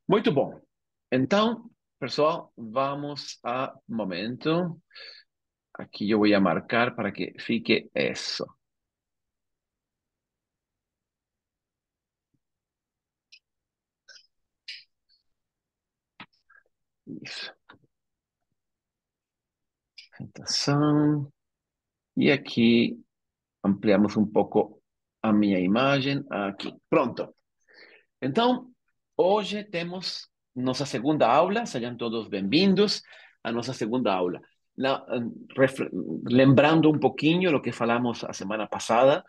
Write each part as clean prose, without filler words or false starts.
Muito bom. Então, pessoal, vamos a un momento. Aquí yo voy a marcar para que fique eso. Isso. Presentação. E aqui ampliamos um pouco a minha imagem. Aqui. Pronto. Então, hoje temos nossa segunda aula. Sejam todos bem-vindos à nossa segunda aula. Na- Lembrando um pouquinho do que falamos a semana passada,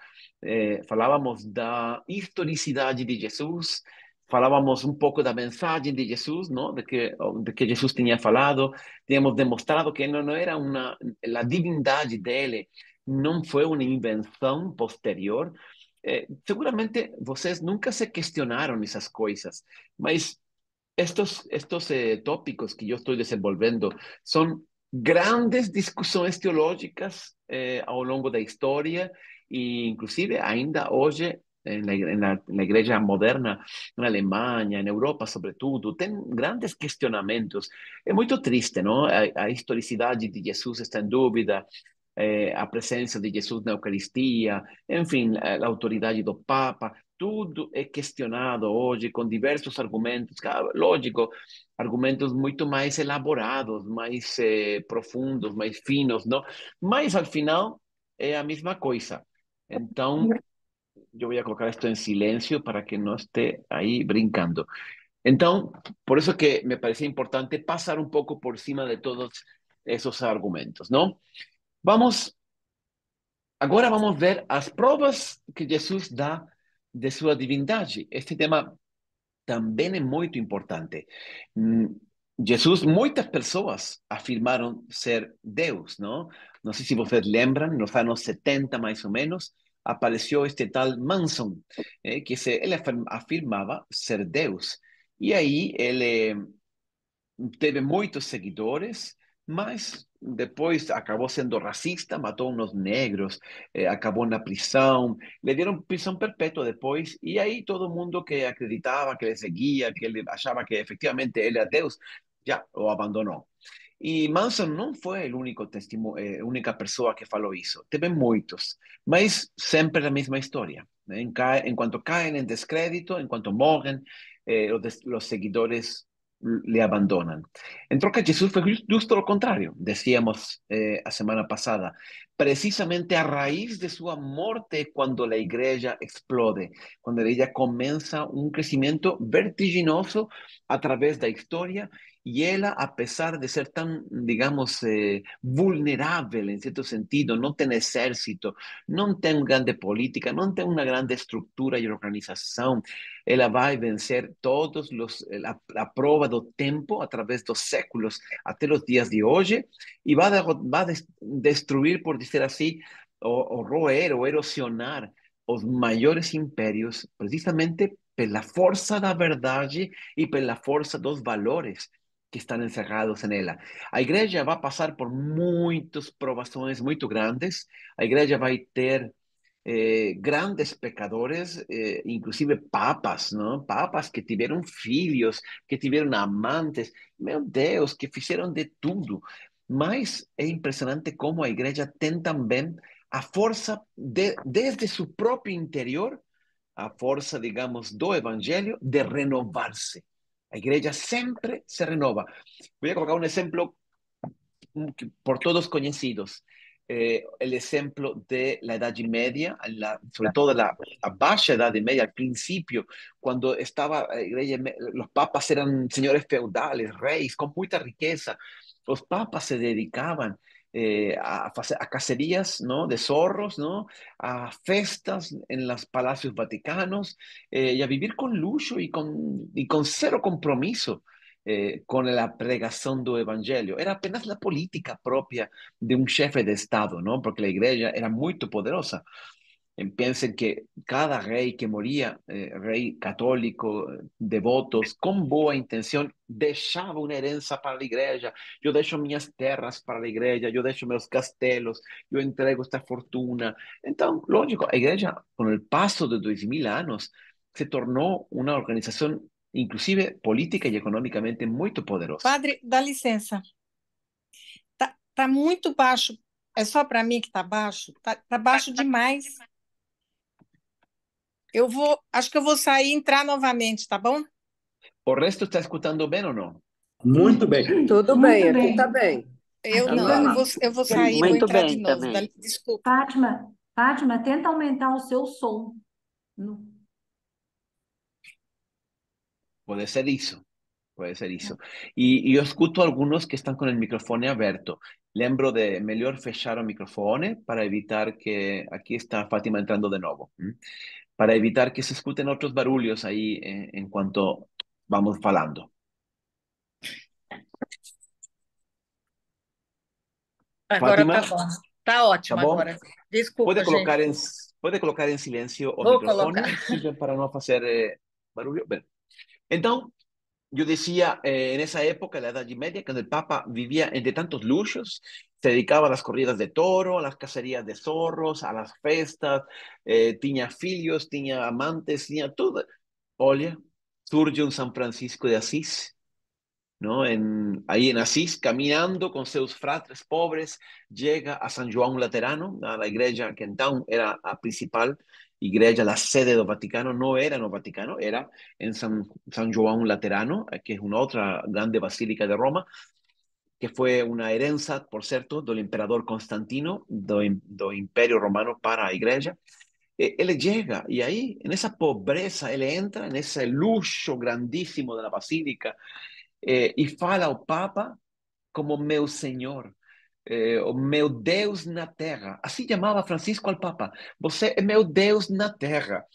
falávamos da historicidade de Jesus, falávamos um pouco da mensagem de Jesus, não? De que Jesus tinha falado, tínhamos demonstrado que não era a divindade dele não foi uma invenção posterior. Seguramente vocês nunca se questionaron esas cosas, mas estos tópicos que yo estoy desenvolviendo son grandes discusiones teológicas a lo largo de la historia e inclusive ainda hoje na igreja moderna, na Alemanha, na Europa, sobretudo, tem grandes questionamentos. É muito triste, não? A historicidade de Jesus está em dúvida, a presença de Jesus na Eucaristia, enfim, a autoridade do Papa, tudo é questionado hoje com diversos argumentos, lógico, argumentos muito mais elaborados, mais profundos, mais finos, não? Mas, ao final, é a mesma coisa. Então, eu vou colocar isto em silêncio para que não esté aí brincando. Então, por eso que me parecía importante pasar un poco por cima de todos esos argumentos, ¿no? Vamos Agora vamos ver as provas que Jesus dá de sua divindade. Este tema também é muito importante. Hum, Jesus, muitas pessoas afirmaram ser Deus, não? Não sei se vocês lembram, nos anos 70 mais ou menos, apareceu este tal Manson, ele afirmava ser Deus. E aí ele teve muitos seguidores, mas depois acabou sendo racista, matou uns negros, acabou na prisão, le dieron prisão perpétua depois, e aí todo mundo que acreditava, que ele seguia, que ele achava que efectivamente ele era Deus, já o abandonou. E Manson não foi o único testemunho, única pessoa que falou isso. Teve muitos, mas sempre a mesma história. Né? Enquanto caem em descrédito, enquanto morrem, os seguidores le abandonan. En troca, Jesús fue justo lo contrario, decíamos la semana pasada. Precisamente a raíz de su muerte, cuando la iglesia explode, cuando la iglesia comienza un crecimiento vertiginoso a través de la historia, y ella, a pesar de ser tan, digamos, vulnerable en cierto sentido, no tiene ejército, no tiene una grande política, no tiene una grande estructura y organización, ela vai vencer a prova do tempo através dos séculos até os dias de hoje e vai destruir, por dizer assim, ou roer ou erosionar os maiores impérios precisamente pela força da verdade e pela força dos valores que estão encerrados nela. A igreja vai passar por muitas provações muito grandes, a igreja vai ter grandes pecadores, inclusive papas, ¿no? Papas que tuvieron filhos, que tuvieron amantes, meu Deus, que fizeram de tudo. Mas é impressionante como a igreja tem também a força, desde seu próprio interior, a força, digamos, do evangelho de renovar-se. A igreja sempre se renova. Vou colocar um exemplo por todos conocidos. El ejemplo de la Edad Media, sobre todo la baja Edad Media, al principio, cuando estaba los papas eran señores feudales, reyes, con mucha riqueza. Los papas se dedicaban a cacerías, ¿no? De zorros, ¿no? A festas en los palacios vaticanos y a vivir con lujo y con cero compromiso con la pregación del evangelio. Era apenas la política propia de un jefe de Estado, ¿no? Porque la iglesia era muy poderosa. Piensen que cada rey que moría, rey católico, devotos, con buena intención, dejaba una herencia para la iglesia. Yo dejo mis tierras para la iglesia, yo dejo meus castelos, yo entrego esta fortuna. Entonces, lógico, la iglesia, con el paso de 2000 años, se tornó una organización inclusive política e economicamente muito poderoso. Padre, dá licença. Tá muito baixo. É só para mim que tá baixo? Tá baixo demais. Acho que eu vou sair e entrar novamente, tá bom? O resto está escutando bem ou não? Muito bem. Tudo Muito bem, aqui tá bem. bem. Eu Aqui não, também. eu vou sair e vou Muito entrar de bem novo. também. Desculpa. Fátima, tenta aumentar o seu som. No- Pode ser isso. Pode ser isso. E eu escuto algunos que estão com o microfone aberto. Lembro de melhor fechar o microfone para evitar que... Aqui está Fátima entrando de novo. Para evitar que se escuten outros barulhos aí enquanto vamos falando. Agora tá Fátima, bom. Tá tá ótimo bom? agora. Desculpa, gente. Pode colocar em silêncio o Vou colocar. microfone, simples para não fazer barulho? Bem, então, yo decía, en esa época, la Edad Media, cuando el Papa vivía entre tantos luxos, se dedicaba a las corridas de toro, a las cacerías de zorros, a las festas, tenía filhos, tenía amantes, tenía todo. Olha, surge un San Francisco de Asís, ¿no? Ahí en Asís, caminando con sus fratres pobres, llega a San João Laterano, a la iglesia que entonces era la principal iglesia, la sede del Vaticano, no era en el Vaticano, era en San João Laterano, que es una otra grande basílica de Roma, que fue una herencia, por cierto, del emperador Constantino, del Imperio Romano para la iglesia. Él llega y ahí, en esa pobreza, él entra en ese lujo grandísimo de la basílica e fala ao Papa como meu Senhor, o meu Deus na terra. Assim chamava Francisco ao Papa. Você é meu Deus na terra.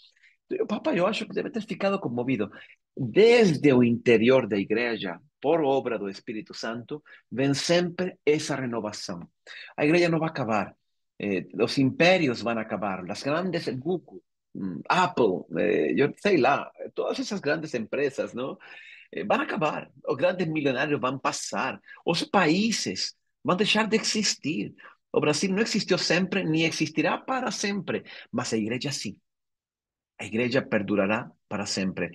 O Papa, eu acho que deve ter ficado comovido. Desde o interior da igreja, por obra do Espírito Santo, vem sempre essa renovação. A igreja não vai acabar. Os impérios vão acabar. As grandes, Google, Apple, eu sei lá, todas essas grandes empresas, não? Van a acabar, os grandes milionários vão passar, os países vão deixar de existir. O Brasil não existiu sempre, nem existirá para sempre, mas a igreja sim. A igreja perdurará para sempre.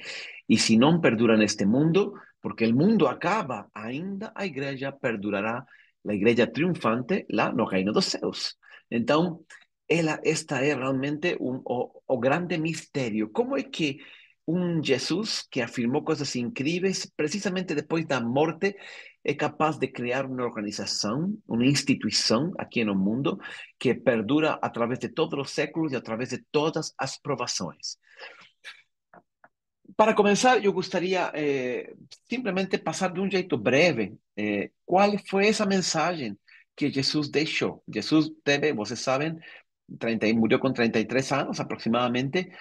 E se não perdura neste mundo, porque o mundo acaba, ainda a igreja perdurará, a igreja triunfante lá no reino dos céus. Então, esta é realmente o grande mistério. Como é que um Jesus que afirmou coisas incríveis, precisamente depois da morte, é capaz de criar uma organização, uma instituição aqui no mundo que perdura a través de todos os séculos e a través de todas as provações? Para comenzar, yo gustaría simplemente pasar de un jeito breve cuál fue esa mensaje que Jesús dejó. Jesús teve, vocês saben, murió con 33 años aproximadamente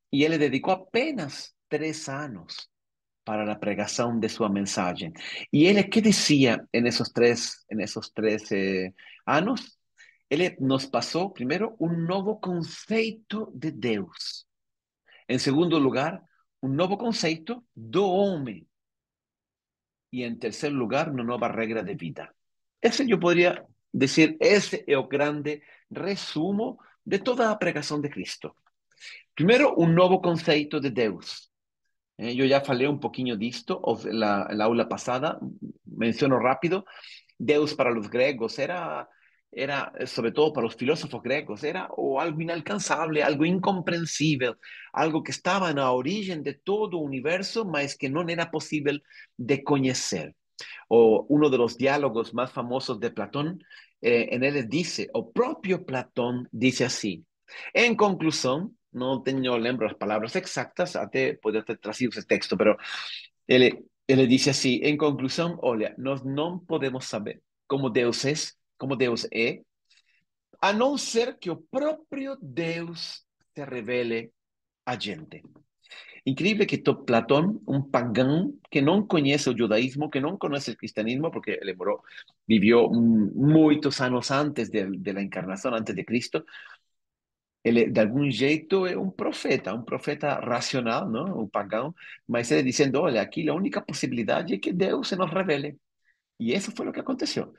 y él le dedicó apenas 3 años para la pregación de su mensaje. Y él, ¿qué decía en esos tres años? Él nos pasó primero un nuevo concepto de Deus. En segundo lugar, un nuevo conceito do homem. Y en tercer lugar, una nueva regla de vida. Ese yo podría decir, ese es el grande resumo de toda la pregación de Cristo. Primero, un nuevo conceito de Deus. Yo ya falei un poquinho disto en la aula pasada, menciono rápido. Deus para los griegos era, sobre todo para los filósofos griegos, era o algo inalcanzable, algo incomprensible, algo que estaba en la origen de todo el universo, mas que no era posible de conocer. O uno de los diálogos más famosos de Platón, en él dice, o propio Platón dice así, en conclusión, no tengo lembro las palabras exactas, até pode ter trazido ese texto, pero ele dice así, en conclusión, olha, nós não podemos saber como Deus é, a não ser que o próprio Deus se revele a gente. Increíble que Platón, un pagán que no conoce el judaísmo, que no conoce el cristianismo, porque él vivió muchos años antes de la encarnación, antes de Cristo, él de algún jeito es un profeta racional, ¿no? Un pagán, mas él diciendo, olha, aquí la única posibilidad es que Dios se nos revele. Y eso fue lo que aconteció.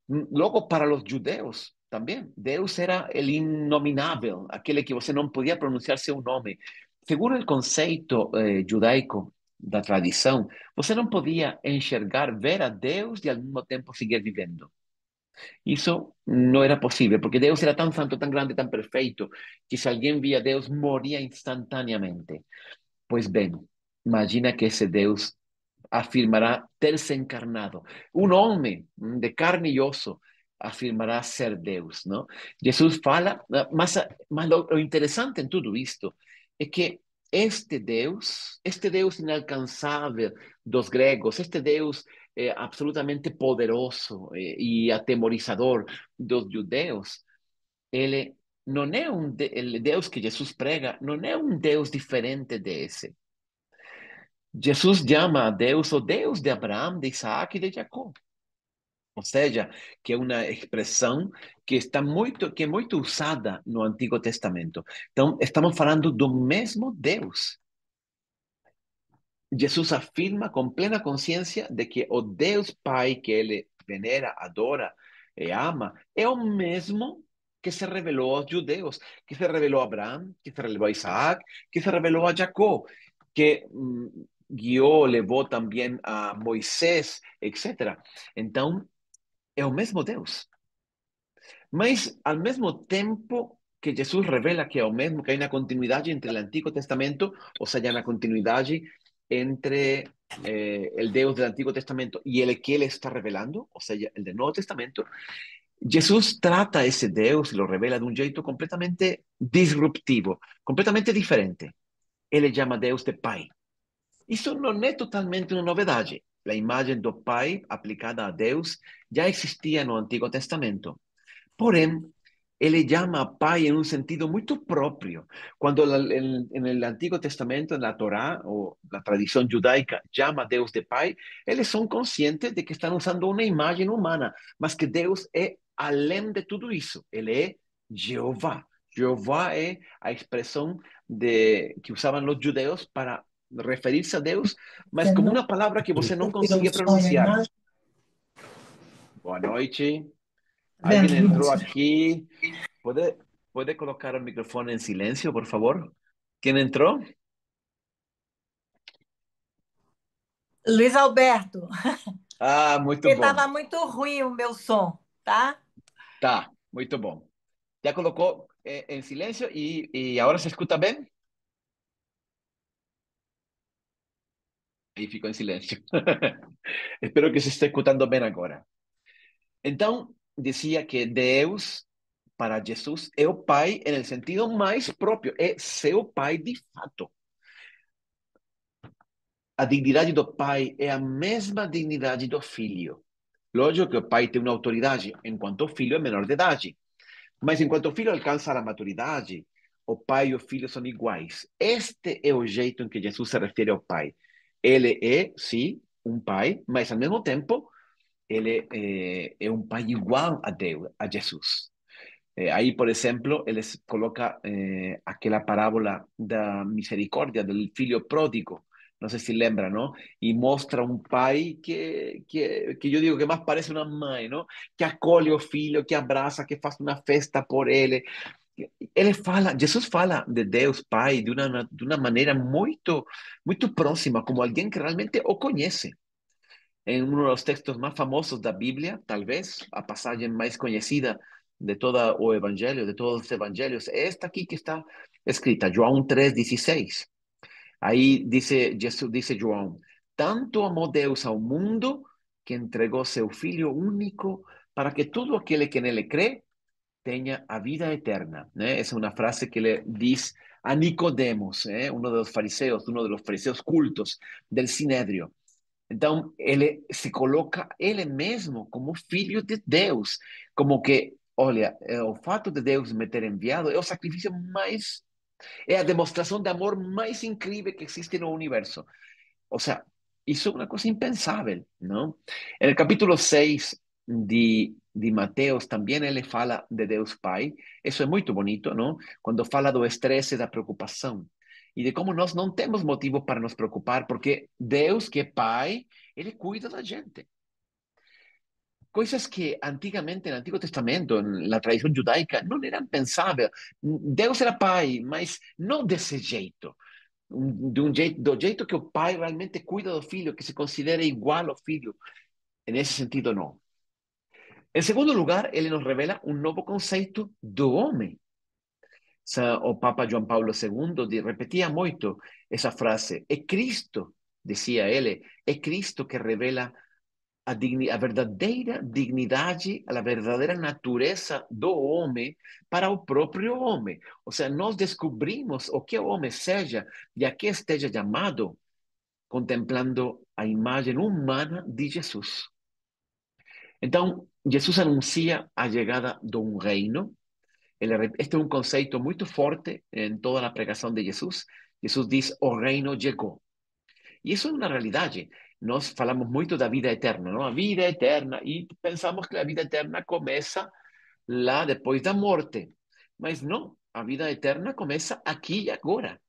Luego, para los judeos también, Deus era el innominable, aquel que você no podía pronunciar seu nome. Según el concepto judaico da tradição, você não podia enxergar, ver a Deus e ao mesmo tempo seguir vivendo. Isso não era possível, porque Deus era tão santo, tão grande, tão perfeito, que se alguém via Deus, moria instantaneamente. Pois bem, imagina que esse Deus afirmará ter-se encarnado. Um homem de carne e osso afirmará ser Deus, não? Jesus fala, mas o interessante em tudo isto é que este Deus inalcançável dos gregos, este Deus absolutamente poderoso e atemorizador dos judeus, ele não é el Deus que Jesus prega, não é um Deus diferente desse. Jesus chama a Deus o Deus de Abraão, de Isaac e de Jacó. Ou seja, que é uma expressão que é muito usada no Antigo Testamento. Então, estamos falando do mesmo Deus. Jesus afirma com plena consciência de que o Deus Pai que ele venera, adora e ama é o mesmo que se revelou aos judeus, que se revelou a Abraão, que se revelou a Isaac, que se revelou a Jacó, que guiou, levou também a Moisés, etc. Então, é o mesmo Deus. Mas, ao mesmo tempo que Jesus revela que é o mesmo, que há uma continuidade entre o Antigo Testamento, ou seja, uma continuidade entre el Deus del Antiguo Testamento y el que él está revelando, o sea, el del Nuevo Testamento, Jesús trata ese Deus y lo revela de un jeito completamente disruptivo, completamente diferente. Él le llama Deus de Pai. Isso não é totalmente uma novidade. A imagem do Pai aplicada a Deus já existia no Antigo Testamento. Porém, ele chama Pai em um sentido muito próprio. Quando en el Antiguo Testamento, na Torá, ou na tradição judaica, chama a Deus de Pai, eles são conscientes de que estão usando uma imagem humana, mas que Deus é além de tudo isso. Ele é Jeová. Jeová é a expressão que usavam os judeus para referir-se a Deus, mas como uma palavra que você não conseguia pronunciar. Boa noite. Alguém entrou aqui. ¿Puede colocar el micrófono en silencio, por favor? ¿Quién entró? Luiz Alberto, Ah, muito porque bom. estava muito ruim o meu som, tá? Tá, muito bom. Ya colocó en silencio y ahora se escucha bien. Ahí ficou en silencio. Espero que se esté escutando bien agora. Então, dizia que Deus, para Jesus, é o Pai en el sentido mais próprio, é seu Pai de fato. A dignidade do Pai é a mesma dignidade do Filho. Lógico que o Pai tem uma autoridade, enquanto o Filho é menor de idade. Mas enquanto o Filho alcança a maturidade, o Pai e o Filho são iguais. Este é o jeito em que Jesus se refere ao Pai. Ele é, sim, um Pai, mas ao mesmo tempo, ele é um Pai igual a Deus, a Jesus. Aí, por exemplo, ele coloca aquela parábola da misericórdia do filho pródigo, não sei se lembra, não? E mostra um pai que eu digo que mais parece uma mãe, não? Que acolhe o filho, que abraça, que faz uma festa por ele. Ele fala, Jesus fala de Deus Pai de uma maneira muito, muito próxima, como alguém que realmente o conhece. Em um dos textos mais famosos da Bíblia, talvez, a passagem mais conhecida de todo o Evangelho, de todos os Evangelhos, é esta aqui que está escrita, João 3,16. Aí dice, Jesus, dice João, tanto amou Deus ao mundo que entregou seu Filho único para que todo aquele que nele crê tenha a vida eterna. Né? Essa é uma frase que ele diz a Nicodemos, um dos fariseus cultos del Sinédrio. Então, ele se coloca ele mesmo como filho de Deus, como que, olha, o fato de Deus me ter enviado é o sacrifício mais, é a demonstração de amor mais incrível que existe no universo. O sea, isso é uma coisa impensável, não? No capítulo 6 de Mateus, também ele fala de Deus Pai. Isso é muito bonito, não? Quando fala do estresse, da preocupação. E de como nós não temos motivo para nos preocupar, porque Deus, que é Pai, ele cuida da gente. Coisas que antigamente, no Antigo Testamento, na tradição judaica, não eram pensáveis. Deus era Pai, mas não desse jeito. do jeito que o pai realmente cuida do filho, que se considera igual ao filho. Nesse sentido, não. Em segundo lugar, ele nos revela um novo conceito do homem. O Papa João Paulo II repetia muito essa frase. É Cristo, dizia ele, é Cristo que revela a verdadeira dignidade, a verdadeira natureza do homem para o próprio homem. Ou seja, nós descobrimos o que o homem seja e a que esteja chamado contemplando a imagem humana de Jesus. Então, Jesus anuncia a chegada de um reino. Este é um conceito muito forte em toda a pregação de Jesus. Jesus diz, o reino chegou. E isso é uma realidade. Nós falamos muito da vida eterna, não? A vida eterna, e pensamos que a vida eterna começa lá depois da morte. Mas não, a vida eterna começa aqui e agora.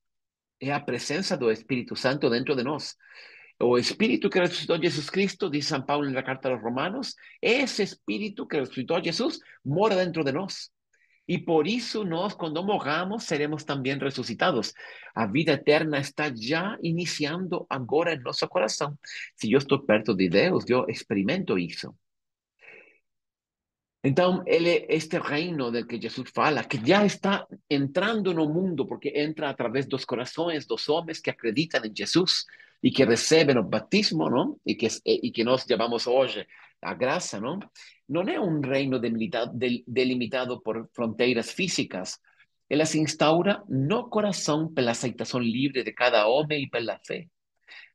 É a presença do Espírito Santo dentro de nós. O Espírito que ressuscitou Jesus Cristo, diz São Paulo na carta aos Romanos, esse Espírito que ressuscitou Jesus mora dentro de nós. E por isso nós, quando morramos, seremos também ressuscitados. A vida eterna está já iniciando agora em nosso coração. Se eu estou perto de Deus, eu experimento isso. Então, este reino del que Jesus fala, que já está entrando no mundo, porque entra a través dos corações dos homens que acreditam em Jesus e que recebem o batismo, não? E que nós chamamos hoje a graça, não? Não é um reino delimitado por fronteiras físicas. Ela se instaura no coração pela aceitação livre de cada homem e pela fé.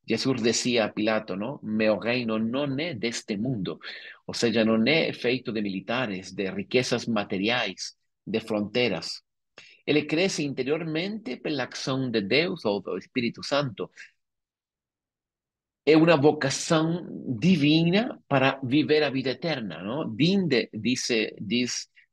Jesus dizia a Pilato, não? Meu reino não é deste mundo. Ou seja, não é feito de militares, de riquezas materiais, de fronteiras. Ele cresce interiormente pela ação de Deus ou do Espírito Santo. É uma vocação divina para viver a vida eterna, não? Diz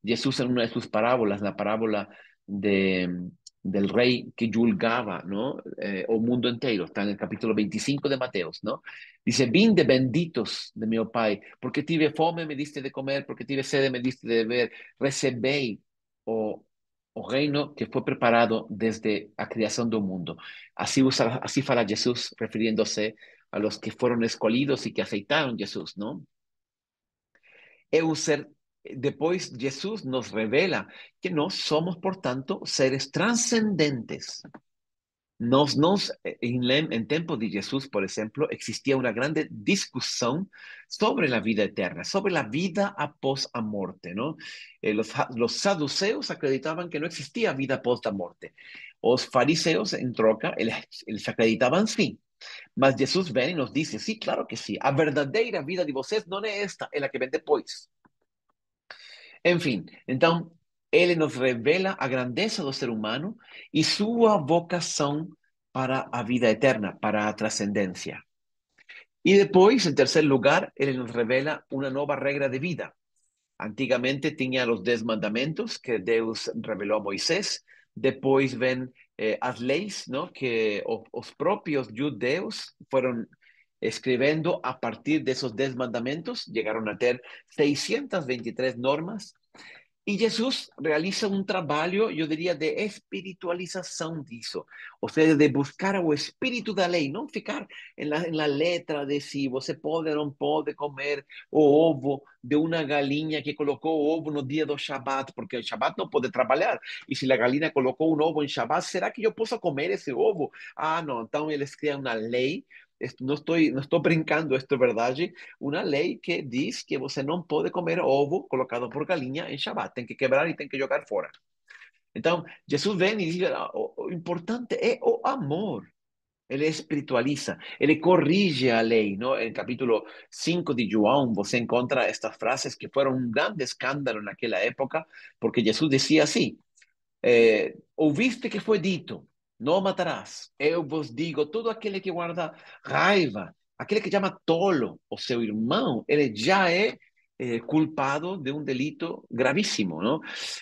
Jesus en una de sus parábolas, la parábola del rey que julgaba, ¿no? O mundo entero, está en el capítulo 25 de Mateos, ¿no? Dice, vinde benditos de mi Pai, porque tive fome me diste de comer, porque tive sede me diste de beber, recebei o reino que foi preparado desde a criação do mundo. Assim fala Jesus, refiriéndose a los que fueron escolhidos y que aceitaron Jesús, ¿no? Después Jesús nos revela que nós somos, por tanto, seres transcendentes. En tiempo de Jesús, por ejemplo, existía una grande discusión sobre la vida eterna, sobre la vida após a muerte, ¿no? Los saduceos acreditaban que no existía vida após a muerte. Los fariseos, en troca, eles acreditaban sí. Mas Jesus vem e nos diz, sim, claro que sim, a verdadeira vida de vocês não é esta, é a que vem depois. Enfim, então, ele nos revela a grandeza do ser humano e sua vocação para a vida eterna, para a transcendência. E depois, em terceiro lugar, ele nos revela uma nova regra de vida. Antigamente tinha os 10 mandamentos que Deus revelou a Moisés. Depois vem as leis, não? Que os próprios judeus foram escrevendo a partir de esos 10 mandamentos. Llegaron a ter 623 normas. E Jesus realiza um trabalho, eu diria, de espiritualização disso. Ou seja, de buscar o espírito da lei, não ficar na letra de se você pode ou não pode comer o ovo de uma galinha que colocou o ovo no dia do Shabat, porque o Shabat não pode trabalhar. E se a galinha colocou um ovo em Shabat, será que eu posso comer esse ovo? Ah, não. Então eles criam uma lei. Não estou brincando, isto é verdade. Uma lei que diz que você não pode comer ovo colocado por galinha em Shabbat. Tem que quebrar e tem que jogar fora. Então, Jesus vem e diz, o importante é o amor. Ele espiritualiza, ele corrige a lei, não? Em capítulo 5 de João, você encontra estas frases que foram um grande escândalo naquela época, porque Jesus dizia assim, ouviste que foi dito, não matarás. Eu vos digo, todo aquele que guarda raiva, aquele que chama tolo o seu irmão, ele já é culpado de um delito gravíssimo, não?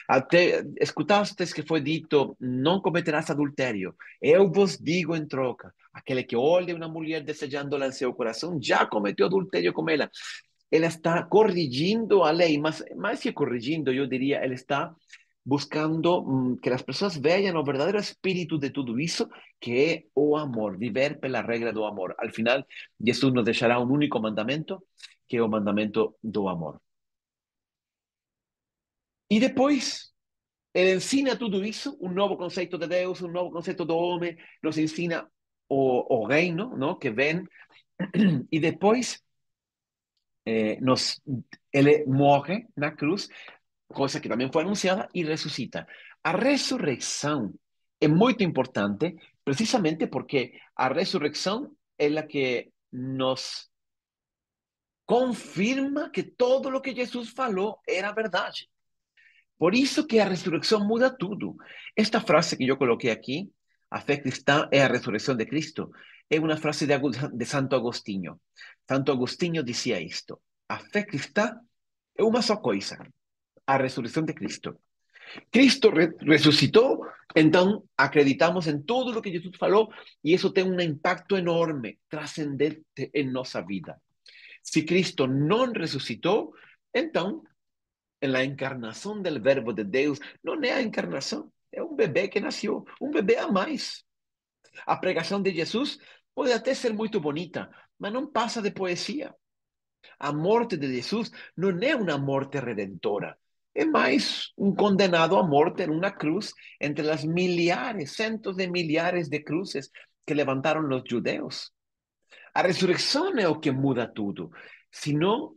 Até escutaste que foi dito, não cometerás adultério. Eu vos digo em troca, aquele que olha uma mulher desejando-la em seu coração, já cometeu adultério com ela. Ela está corrigindo a lei, mas mais que corrigindo, eu diria, ela está buscando que as pessoas vejam o verdadeiro espírito de tudo isso, que é o amor, viver pela regra do amor. Al final, Jesus nos deixará um único mandamento, que é o mandamento do amor. E depois, ele ensina tudo isso, um novo conceito de Deus, um novo conceito do homem, nos ensina o reino, não, que vem, e depois ele morre na cruz, coisa que também foi anunciada, e ressuscita. A ressurreição é muito importante, precisamente porque a ressurreição é a que nos confirma que todo o que Jesus falou era verdade. Por isso que a ressurreição muda tudo. Esta frase que eu coloquei aqui, a fé cristã é a ressurreição de Cristo, é uma frase de Santo Agostinho. Santo Agostinho dizia isto: a fé cristã é uma só coisa, a ressurreição de Cristo. Cristo ressuscitou, então acreditamos em tudo o que Jesus falou e isso tem um impacto enorme, transcendente em nossa vida. Se Cristo não ressuscitou, então en la encarnación del verbo de Deus, não é a encarnação, é um bebê que nasceu, um bebê a mais. A pregação de Jesus pode até ser muito bonita, mas não passa de poesia. A morte de Jesus não é uma morte redentora, é mais um condenado à morte em uma cruz entre as milhares, centos de milhares de cruzes que levantaram os judeus. A ressurreição é o que muda tudo. Senão,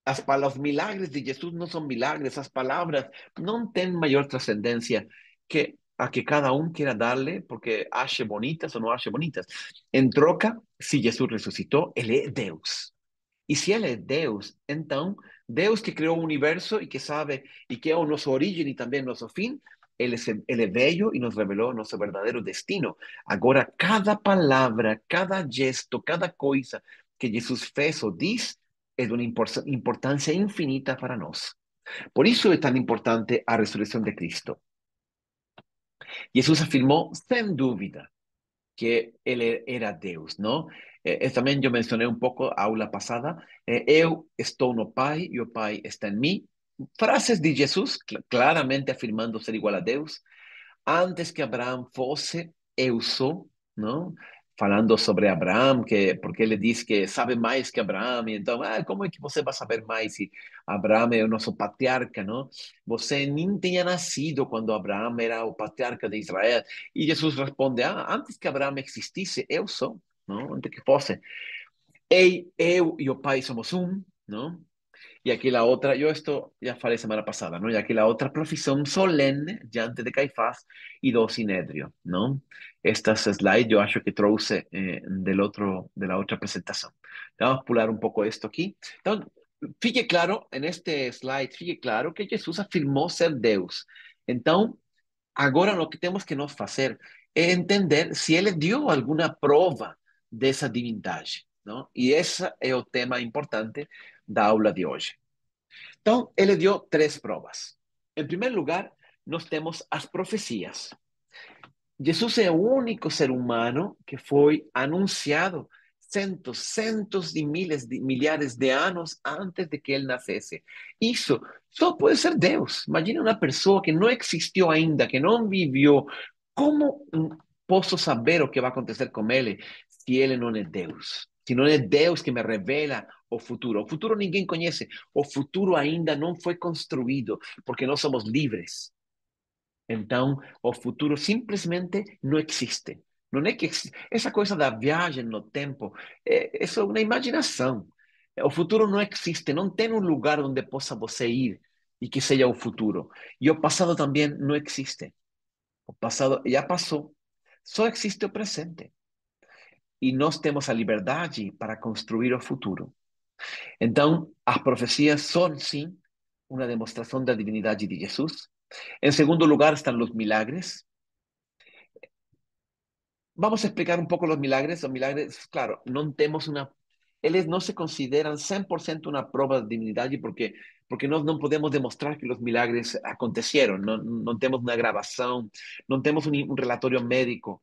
os milagres de Jesus não são milagres, as palavras não têm maior transcendência que a que cada um queira darle porque ache bonitas ou não ache bonitas. Em troca, se Jesus ressuscitou, ele é Deus. E se ele é Deus, então, Deus que criou o universo e que sabe, e que é o nosso origem e também nosso fim, ele veio e nos revelou nosso verdadeiro destino. Agora, cada palavra, cada gesto, cada coisa que Jesus fez ou diz, é de uma importância infinita para nós. Por isso é tão importante a ressurreição de Cristo. Jesus afirmou, sem dúvida, que ele era Deus, não? Também eu mencionei um pouco a aula passada, eu estou no Pai e o Pai está em mim. Frases de Jesus, claramente afirmando ser igual a Deus. Antes que Abraão fosse, eu sou, não? Falando sobre Abraão, porque ele diz que sabe mais que Abraão, e então, como é que você vai saber mais se Abraão é o nosso patriarca, não? Você nem tinha nascido quando Abraão era o patriarca de Israel. E Jesus responde, antes que Abraão existisse, eu sou, não? Antes que fosse. Eu e o Pai somos um, não? Y aquí la otra, yo esto ya falei semana pasada, ¿no? Y aquí la otra profesión solemne diante de Caifás y do Sinédrio, ¿no? Estas slides yo acho que trouxe de la otra presentación. Vamos a pular un poco esto aquí. Entonces, fique claro, en este slide, fique claro que Jesús afirmó ser Deus. Entonces, agora lo que temos que nos fazer é entender se ele deu alguma prova dessa divindade, não? E esse é o tema importante da aula de hoje. Então, ele deu três provas. Em primeiro lugar, nós temos as profecias. Jesus é o único ser humano que foi anunciado centos de miles de milhares de anos antes de que ele nascesse. Isso só pode ser Deus. Imagina uma pessoa que não existiu ainda, que não viveu. Como posso saber o que vai acontecer com ele se ele não é Deus? Se não é Deus que me revela o futuro. O futuro ninguém conhece. O futuro ainda não foi construído, porque nós somos livres. Então, o futuro simplesmente não existe. Não é que essa coisa da viagem no tempo é só uma imaginação. O futuro não existe, não tem um lugar onde possa você ir e que seja o futuro. E o passado também não existe. O passado já passou. Só existe o presente. E nós temos a liberdade para construir o futuro. Então, as profecias são, sim, uma demonstração da divindade de Jesus. Em segundo lugar estão os milagres. Vamos a explicar un poco los milagres. Los milagres, claro, no tenemos una... Ellos no se consideran 100% una prueba de divinidad porque no podemos demostrar que los milagres acontecieron. No tenemos una grabación, no tenemos un relatorio médico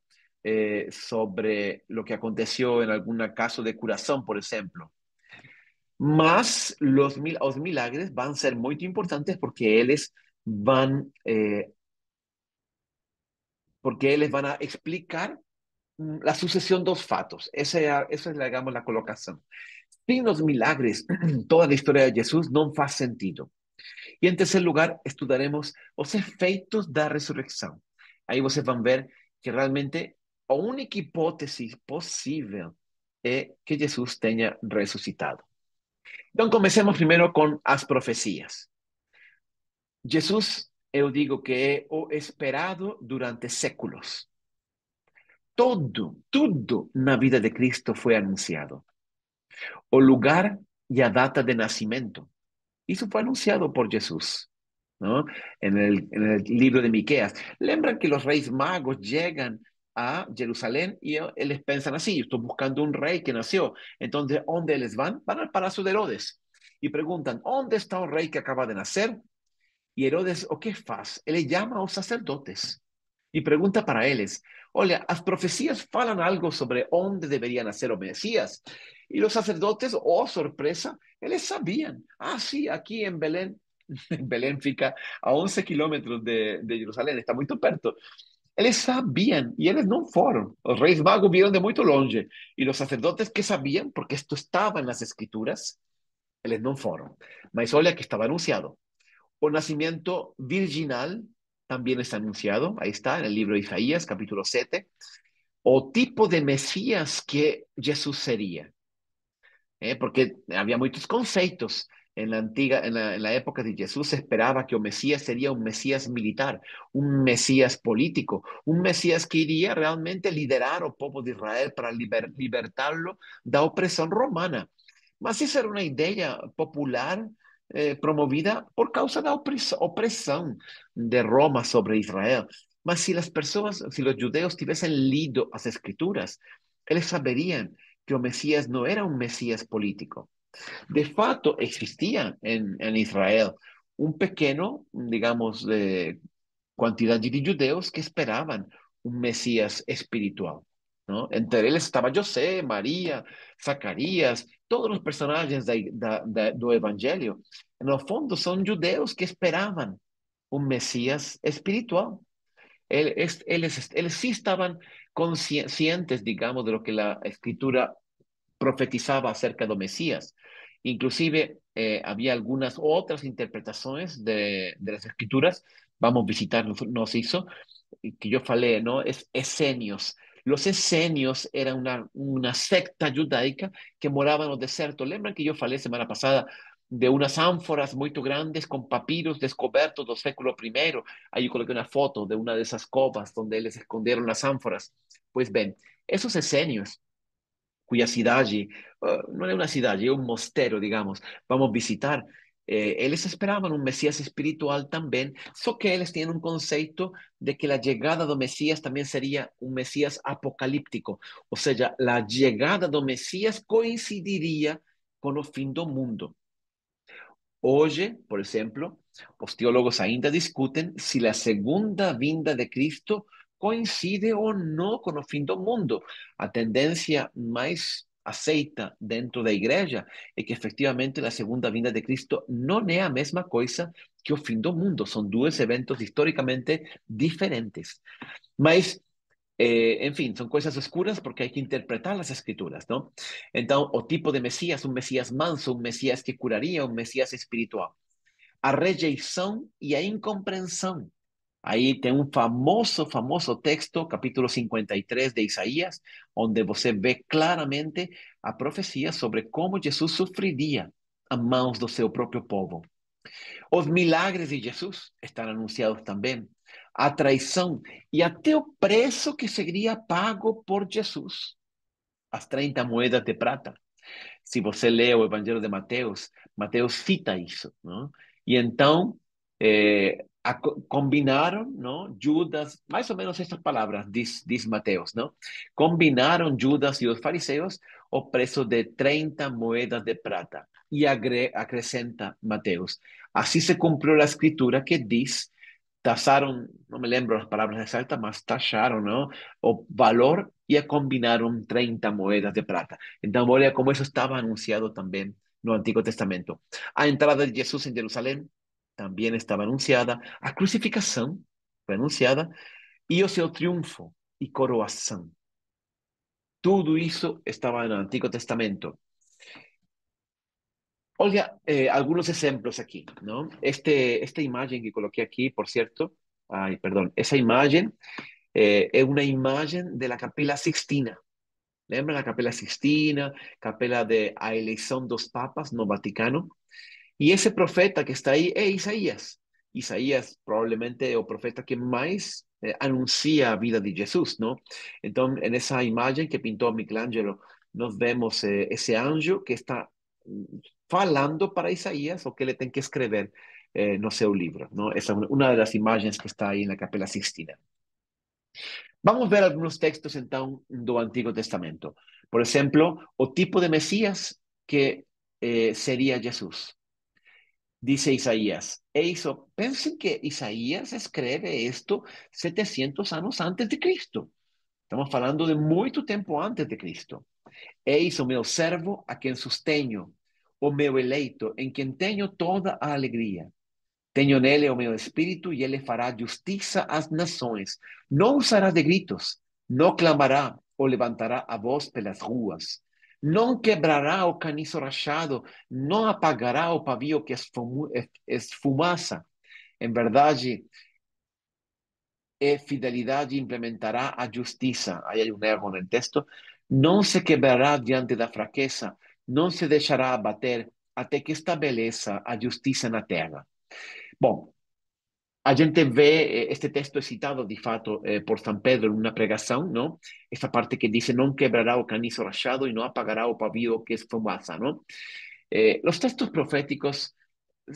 sobre lo que aconteció en algún caso de curación, por ejemplo. Mas los milagres van a ser muy importantes porque ellos van, porque les van a explicar la sucesión dos fatos. Esa es, digamos, la colocação. Sin los milagres, toda la historia de Jesús no faz sentido. Y en tercer lugar, estudaremos los efeitos da resurrección. Ahí vocês van ver que realmente la única hipótesis posible es que Jesús tenga resucitado. Entonces, comencemos primero con las profecías. Jesús, eu digo que é o esperado durante séculos. Tudo na vida de Cristo foi anunciado. O lugar y a data de nacimiento. Eso fue anunciado por Jesús, ¿no? En el libro de Miqueas. Lembran que los reyes magos llegan a Jerusalén y ellos piensan así, estoy buscando un rey que nació. Entonces, ¿dónde les van? Van al palacio de Herodes y preguntan, ¿dónde está el rey que acaba de nacer? Y Herodes, ¿o qué faz? Él llama a los sacerdotes y pregunta para ellos, oye, las profecías falan algo sobre dónde debería nacer o Mesías. Y los sacerdotes, oh sorpresa, ellos sabían. Ah, sí, aquí en Belén. En Belén fica a 11 kilómetros de Jerusalén, está muy perto. Eles sabían y ellos no fueron. Los reyes magos vieron de muy longe. Y los sacerdotes que sabían, porque esto estaba en las escrituras, ellos no fueron. Mas olha que estaba anunciado. O nacimiento virginal también está anunciado, ahí está, en el libro de Isaías, capítulo 7, o tipo de Mesías que Jesús sería, porque había muchos conceitos en la época de Jesús. Se esperaba que o Mesías sería un Mesías militar, un Mesías político, un Mesías que iría realmente a liderar al pueblo de Israel para libertarlo de la opresión romana. Mas esa era una idea popular promovida por causa de la opresión de Roma sobre Israel. Mas si las personas, si los judeos tuviesen leído las escrituras, ellos saberían que o Mesías no era un Mesías político. De facto, existía en Israel un pequeño, digamos, cantidad de judeos que esperaban un Mesías espiritual, ¿no? Entre ellos estaba José, María, Zacarías, todos los personajes do Evangelio. En el fondo son judeos que esperaban un Mesías espiritual. Ellos sí estaban conscientes, digamos, de lo que la escritura profetizaba acerca de Mesías. Inclusive había algunas otras interpretaciones de las escrituras. Vamos a visitar, nos hizo, que yo falei, ¿no? Es esenios. Los esenios eran una secta judaica que moraba en los desiertos. Lembran que yo falei semana pasada de unas ánforas muy grandes con papiros descubiertos del século primero? Ahí yo coloqué una foto de una de esas covas donde ellos escondieron las ánforas. Pues ven, esos esenios cuya cidade, não é uma cidade, é um mosteiro, digamos, vamos visitar. Eles esperavam um Messias espiritual também, só que eles tinham um conceito de que a chegada do Messias também seria um Messias apocalíptico, ou seja, a chegada do Messias coincidiria com o fim do mundo. Hoje, por exemplo, os teólogos ainda discutem se a segunda vinda de Cristo coincide ou não com o fim do mundo. A tendência mais aceita dentro da igreja é que efectivamente a segunda vinda de Cristo não é a mesma coisa que o fim do mundo. São dois eventos historicamente diferentes. Mas en fin, son cosas oscuras porque hay que interpretar las escrituras, ¿no? Entonces, o tipo de Mesías, un Mesías manso, un Mesías que curaría, un Mesías espiritual. A rejeição e a incompreensão. Aí tem um famoso texto, capítulo 53 de Isaías, onde você vê claramente a profecia sobre como Jesus sofreria a mãos do seu próprio povo. Os milagres de Jesus estão anunciados também. A traição e até o preço que seria pago por Jesus. As 30 moedas de prata. Se você lê o Evangelho de Mateus, Mateus cita isso, não? E então, combinaram, não? Judas, mais ou menos estas palavras, diz Mateus, não? Combinaram Judas e os fariseus o preço de 30 moedas de prata. E acrescenta Mateus, assim se cumpriu a escritura que diz, tasaron, no me lembro las palabras exactas, mas tasaron, ¿no? O valor y combinaron 30 moedas de plata. Entonces, olha como eso estaba anunciado también en el Antiguo Testamento. A entrada de Jesús en Jerusalén também estava anunciada, a crucificação foi anunciada, e o seu triunfo e coroação. Tudo isso estava no Antigo Testamento. Olha, algunos ejemplos aquí, ¿no? Esta imagen que coloqué aquí, por cierto, ay, perdón, esa imagen es una imagen de la Capela Sixtina. Lembra la Capela Sixtina, capela de a eleição dos papas no Vaticano? Y ese profeta que está ahí es Isaías. Isaías probablemente es el profeta que más anuncia a vida de Jesús, ¿no? Entonces, en esa imagen que pintó Michelangelo, nos vemos ese anjo que está falando para Isaías o que le tiene que escribir no seu livro, ¿no? Esa es una de las imágenes que está ahí en la Capela Sixtina. Vamos a ver algunos textos, entonces, do Antigo Testamento. Por ejemplo, o tipo de Mesías que sería Jesús. Dice Isaías, pensen que Isaías escribe esto 700 años antes de Cristo. Estamos hablando de mucho tiempo antes de Cristo. Eis o meu servo a quien sustenho, o meu eleito, en quien tenho toda a alegria. Tenho nele o meu espírito e ele fará justiça às nações. Não usará de gritos, não clamará ou levantará a voz pelas ruas. Não quebrará o caniço rachado, não apagará o pavio que esfumaça. Em verdade, fidelidade implementará a justiça. Aí há um erro no texto. Não se quebrará diante da fraqueza, não se deixará abater até que estabeleça a justiça na terra. Bom, a gente vê este texto é citado, de fato, por São Pedro em uma pregação, não? Essa parte que diz, não quebrará o caniço rachado e não apagará o pavio que esfumaça, não? Os textos proféticos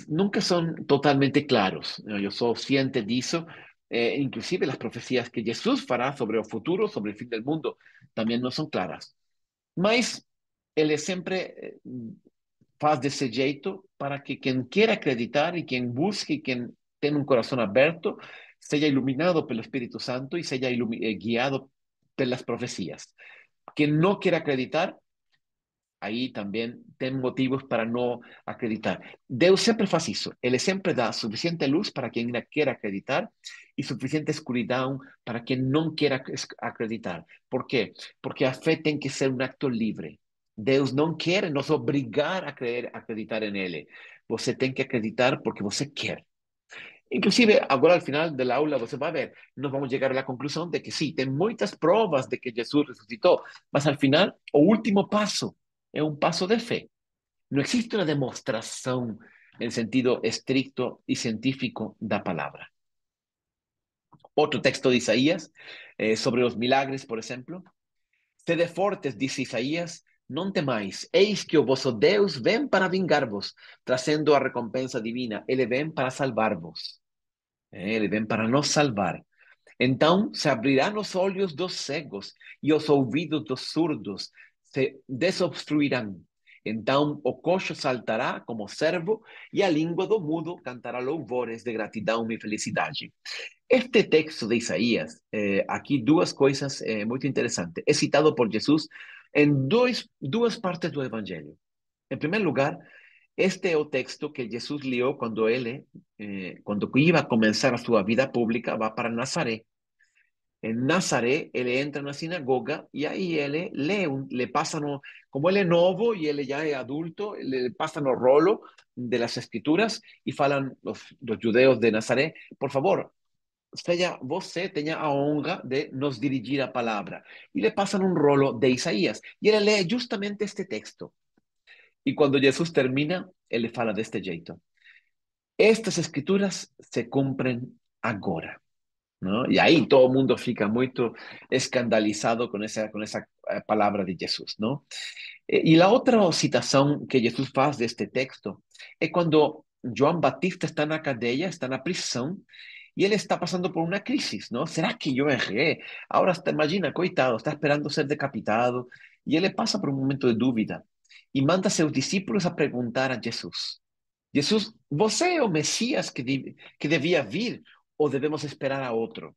nunca são totalmente claros, ¿no? Eu sou ciente disso, inclusive as profecias que Jesus fará sobre o futuro, sobre o fim do mundo, também não são claras. Mas ele sempre faz desse jeito para que quem queira acreditar e quem busque, quem tem um coração aberto, seja iluminado pelo Espírito Santo e seja guiado pelas profecias. Quem não quer acreditar, aí também tem motivos para não acreditar. Deus sempre faz isso. Ele sempre dá suficiente luz para quem quer acreditar e suficiente escuridão para quem não quer acreditar. Por quê? Porque a fé tem que ser um acto livre. Deus não quer nos obrigar a acreditar em Ele. Você tem que acreditar porque você quer. Inclusive, agora al final da aula você vai ver, nós vamos chegar à conclusão de que sim, tem muitas provas de que Jesus ressuscitou, mas al final, o último passo é um passo de fé. Não existe uma demonstração em sentido estricto e científico da palavra. Outro texto de Isaías, sobre os milagres, por exemplo. Sede fortes, dice Isaías, não temais, eis que o vosso Deus vem para vingar-vos, trazendo a recompensa divina. Ele vem para salvar-vos. Ele vem para nos salvar. Então se abrirão os olhos dos cegos e os ouvidos dos surdos se desobstruirão. Então o coxo saltará como servo e a língua do mudo cantará louvores de gratidão e felicidade. Este texto de Isaías, aquí duas coisas muito interessantes. É citado por Jesus em duas partes do Evangelho. Em primeiro lugar, este é o texto que Jesus leu quando quando iba a começar a sua vida pública, va para Nazaré. En Nazaré, ele entra na sinagoga e aí ele lê, le passa como ele é novo e ele já é adulto, le passa no rolo de las escrituras e falam los judeus de Nazaré, por favor, seja você tenha a honra de nos dirigir a palavra. E le passam um rolo de Isaías. E ele lê justamente este texto. E quando Jesus termina, ele fala deste jeito. Estas escrituras se cumprem agora. ¿No? E aí todo mundo fica muito escandalizado com essa palavra de Jesus, não? E a outra citação que Jesus faz deste texto é quando João Batista está na cadeia, está na prisão, e ele está passando por uma crise, não? Será que eu errei? Agora, imagina, coitado, está esperando ser decapitado, e ele passa por um momento de dúvida, e manda seus discípulos a perguntar a Jesus. Jesus, você é o Messias que devia vir, ou devemos esperar a outro?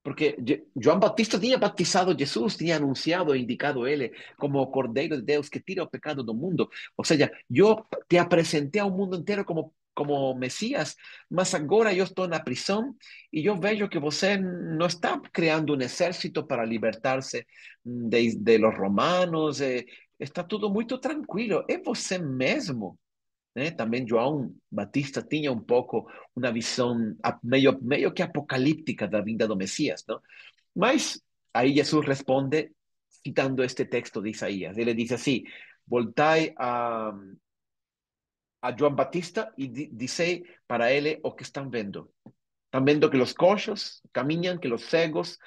Porque João Batista tinha batizado Jesus, tinha anunciado e indicado ele como o Cordeiro de Deus que tira o pecado do mundo. Ou seja, eu te apresentei ao mundo inteiro como como Mesías, mas agora eu estou na prisão e eu vejo que você não está criando um exército para libertar-se de los romanos, está tudo muito tranquilo, é você mesmo, né? Também João Batista tinha um pouco uma visão meio que apocalíptica da vinda do Messias, não? Mas aí Jesus responde citando este texto de Isaías. Ele diz assim, voltai a João Batista e dizei para ele o que estão vendo. Están viendo que los coxos caminan, que los cegos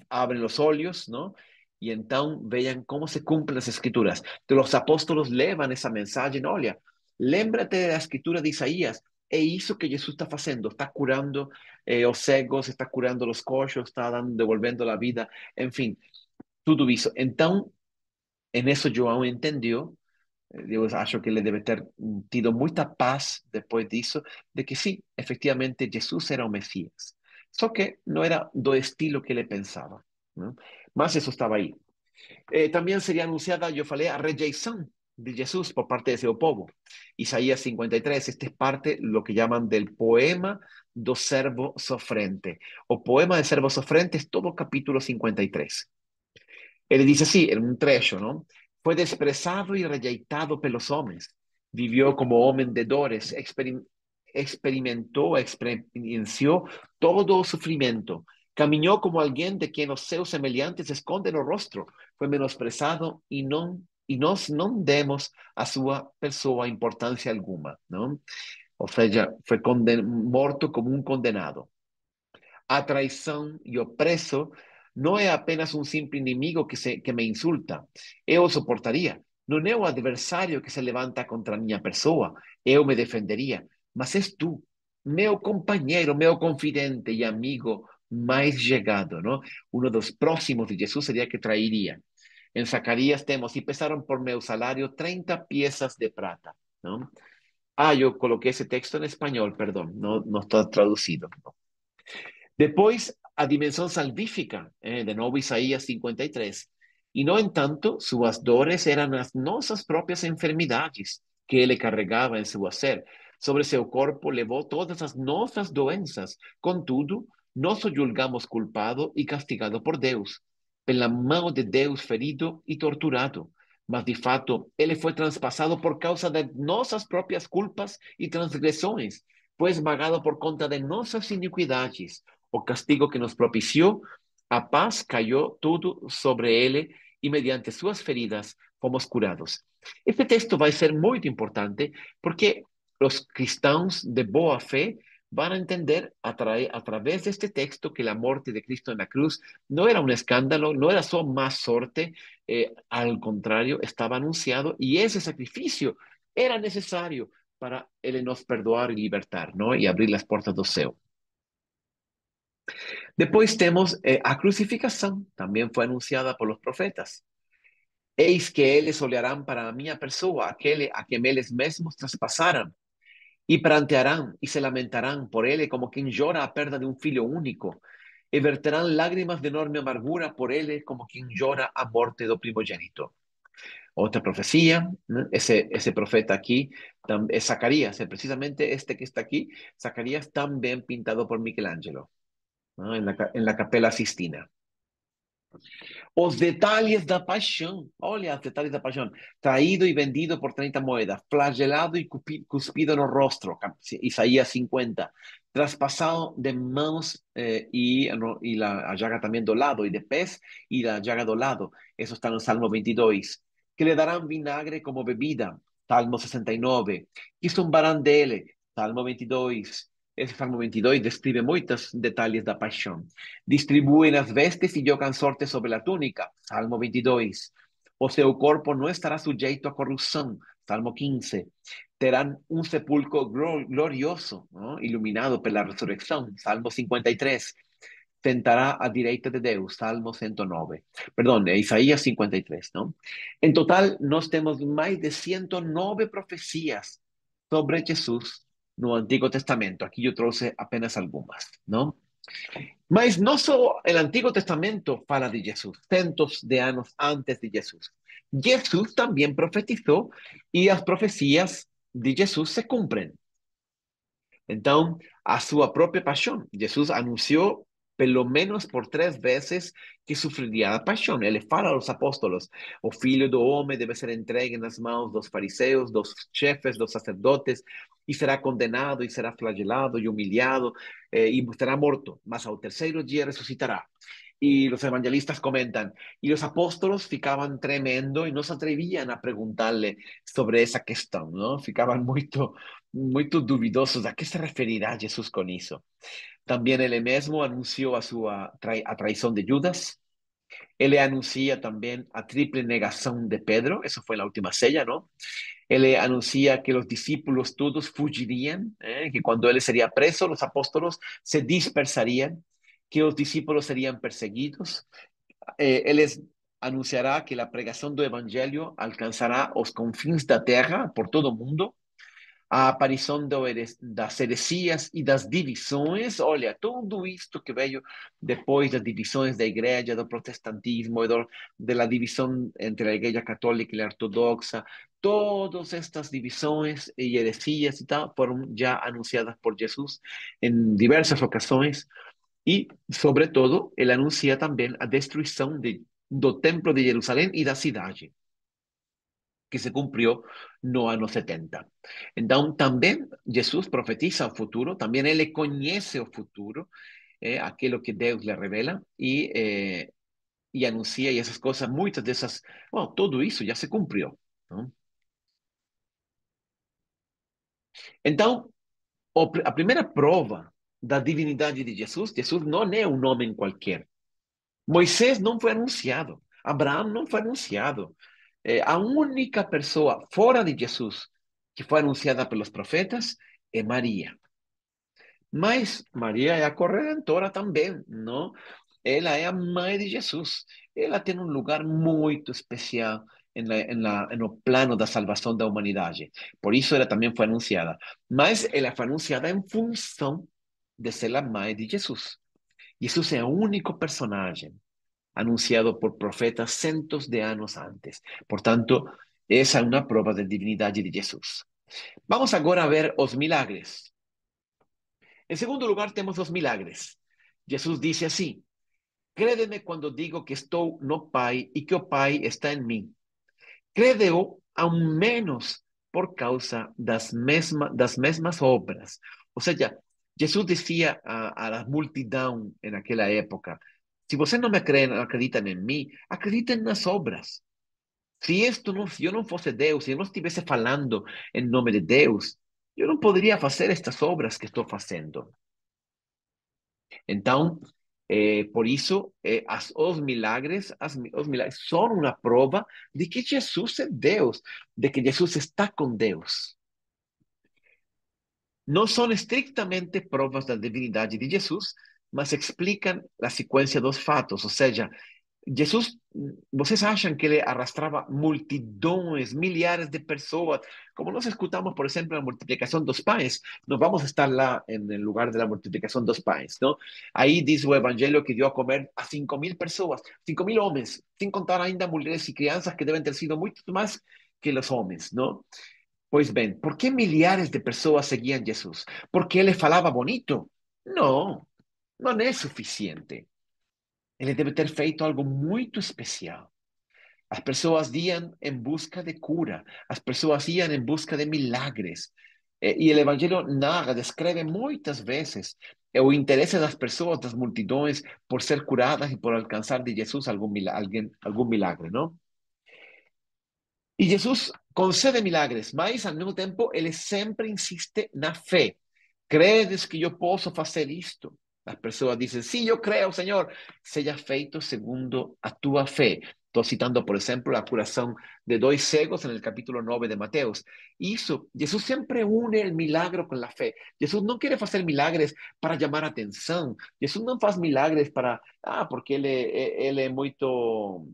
abren los olhos, ¿no? Y entonces vean cómo se cumplen las escrituras. De los apóstolos levan esa mensaje, olha, lémbrate de la escritura de Isaías, e isso que Jesus está haciendo, está curando os cegos, está curando los coxos, está devolviendo la vida, en fin, tudo isso. Então, en eso João entendió. Eu acho que ele deve ter tido muita paz depois disso, de que sim, efectivamente, Jesus era o Messias. Só que não era do estilo que ele pensava, né? Mas isso estava aí. Também seria anunciada, eu falei, a rejeição de Jesus por parte de seu povo. Isaías 53, este é parte lo que chamam del poema do servo sofrente. O poema do servo sofrente é todo o capítulo 53. Ele diz assim, en un trecho, ¿no? Fue desprezado y rejeitado pelos hombres. Vivió como hombre de dores, experiencia todo sufrimiento. Caminhou como alguém de quem os seus semelhantes escondem o rostro. Foi menosprezado e nós não demos a sua pessoa importância alguma, não? Ou seja, foi morto como um condenado. A traição e o preso não é apenas um simples inimigo que me insulta. Eu o suportaria. Não é o adversário que se levanta contra minha pessoa. Eu me defenderia. Mas és tu, meu companheiro, meu confidente e amigo mais chegado, não? Um dos próximos de Jesus seria que trairia. Em Zacarias temos, e pesaram por meu salário 30 piezas de prata, não? Ah, eu coloquei esse texto em espanhol, perdão, não está traduzido. Depois, a dimensão salvífica, de novo Isaías 53. E, no entanto, suas dores eram as nossas próprias enfermidades que ele carregava em seu ser. Sobre seu corpo levou todas as nossas doenças. Contudo, nós o julgamos culpado e castigado por Deus. Pela mão de Deus ferido e torturado. Mas, de fato, ele foi transpassado por causa de nossas próprias culpas e transgressões. Foi esmagado por conta de nossas iniquidades. O castigo que nos propició, a paz cayó todo sobre él y mediante sus feridas fomos curados. Este texto va a ser muy importante porque los cristianos de boa fe van a entender a través de este texto que la muerte de Cristo en la cruz no era un escándalo, no era solo más sorte, al contrario, estaba anunciado y ese sacrificio era necesario para él nos perdoar y libertar, ¿no? Y abrir las puertas del cielo. Depois temos a crucificação, também foi anunciada por los profetas. Eis que eles olharão para a minha pessoa, aquele a quem eles mesmos traspassaram, e prantearão e se lamentarão por ele como quem chora a perda de um filho único, e verterão lágrimas de enorme amargura por ele como quem chora a morte do primogênito. Outra profecia, né? Esse profeta aqui é Zacarias, é precisamente este que está aqui, Zacarias também pintado por Michelangelo, ¿no? En la Capela Sistina. Os detalhes da paixão, olha os detalhes da paixão, traído e vendido por 30 moedas, flagelado e cuspido no rostro, Isaías 50, traspasado de mãos a llaga também do lado, e de pés e a llaga do lado, eso está no Salmo 22, que le darán vinagre como bebida, Salmo 69, que zombarán dele, Salmo 22, esse Salmo 22 descreve muitos detalhes da paixão. Distribuem as vestes e jogam sorte sobre a túnica. Salmo 22. O seu corpo não estará sujeito à corrupção. Salmo 15. Terán um sepulcro glorioso, ¿no? Iluminado pela ressurreição. Salmo 53. Sentará à direita de Deus. Salmo 109. Perdão, é Isaías 53, não? Em total, nós temos mais de 109 profecias sobre Jesus no Antigo Testamento. Aqui eu trouxe apenas algumas, não? Mas não só o Antigo Testamento fala de Jesus, centos de anos antes de Jesus. Jesus também profetizou e as profecias de Jesus se cumpren. Então, a sua própria paixão. Jesus anunciou pelo menos por 3 vezes que sofreria a paixão. Ele fala aos apóstolos: o filho do homem deve ser entregue nas mãos dos fariseus, dos chefes, dos sacerdotes, e será condenado, e será flagelado, e humilhado, e será morto, mas ao terceiro dia ressuscitará. Y los evangelistas comentan, y los apóstolos ficaban tremendo y no se atrevían a preguntarle sobre esa cuestión, ¿no? Ficaban muy duvidosos a qué se referirá Jesús con eso. También él mismo anunció a traición de Judas. Él anuncia también a triple negación de Pedro, eso fue la última cena, ¿no? Él anuncia que los discípulos todos fugirían, que cuando él sería preso, los apóstolos se dispersarían, que los discípulos serían perseguidos. Él anunciará que la pregación del evangelio alcanzará los confines de la tierra por todo el mundo. A aparição das heresias e das divisões. Olha, tudo isto que veio depois das divisões da igreja, do protestantismo, da divisão entre a igreja católica e a ortodoxa, todas estas divisões e heresias e tal foram já anunciadas por Jesus em diversas ocasiões. E, sobretudo, ele anuncia também a destruição do templo de Jerusalém e da cidade, que se cumprió no año 70. Entonces, también Jesús profetiza el futuro, también él conoce el futuro, aquello que Dios le revela, y anuncia y esas cosas, muchas de esas, bueno, todo eso ya se cumplió, ¿no? Entonces, a primera prueba da divinidade de Jesus, Jesus não é um homem qualquer. Moisés não foi anunciado, Abraão não foi anunciado. A única pessoa fora de Jesus que foi anunciada pelos profetas é Maria. Mas Maria é a corredentora também, não? Ela é a mãe de Jesus. Ela tem um lugar muito especial no plano da salvação da humanidade. Por isso ela também foi anunciada. Mas ela foi anunciada em função de ser a mãe de Jesus. Jesus é o único personagem anunciado por profetas cientos de años antes. Por tanto, esa es una prueba de divinidad de Jesús. Vamos ahora a ver los milagres. En segundo lugar, tenemos los milagres. Jesús dice así: crédeme cuando digo que estoy no Pai y que o Pai está en mí. Crédeo aún menos por causa das mesmas obras. O sea, Jesús decía a la multitud en aquella época: si ustedes no me creen, acreditan en mí, acrediten en las obras. Si yo no fuese Deus, si yo no estuviese falando en nombre de Deus, yo no podría hacer estas obras que estoy haciendo. Entonces, por eso, os milagres son una prueba de que Jesús es Deus, de que Jesús está con Deus. No son estrictamente pruebas de la divinidad de Jesús, mas explican la secuencia de los fatos. O sea, Jesús, vocês acham que ele arrastrava multidões, milhares de pessoas? Como nós escutamos, por exemplo, a multiplicação dos pães, nós vamos estar lá no lugar da multiplicação dos pães, não? Aí diz o evangelho que deu a comer a 5.000 pessoas, 5.000 homens, sem contar ainda mulheres e crianças que devem ter sido muito mais que os homens, não? Pois bem, por que milhares de pessoas seguiam Jesus? Porque ele falava bonito? Não, não é suficiente. Ele deve ter feito algo muito especial. As pessoas iam em busca de cura, as pessoas iam em busca de milagres. E o Evangelho narra, descreve muitas vezes o interesse das pessoas, das multidões, por ser curadas e por alcançar de Jesus algum milagre, não? E Jesus concede milagres, mas ao mesmo tempo ele sempre insiste na fé. Credes que eu posso fazer isto? As pessoas dizem: sim, eu creio, Senhor, seja feito segundo a tua fé. Estou citando, por exemplo, a curação de 2 cegos no capítulo 9 de Mateus. Isso, Jesus sempre une o milagre com a fé. Jesus não quer fazer milagres para chamar a atenção. Jesus não faz milagres para, porque ele é muito...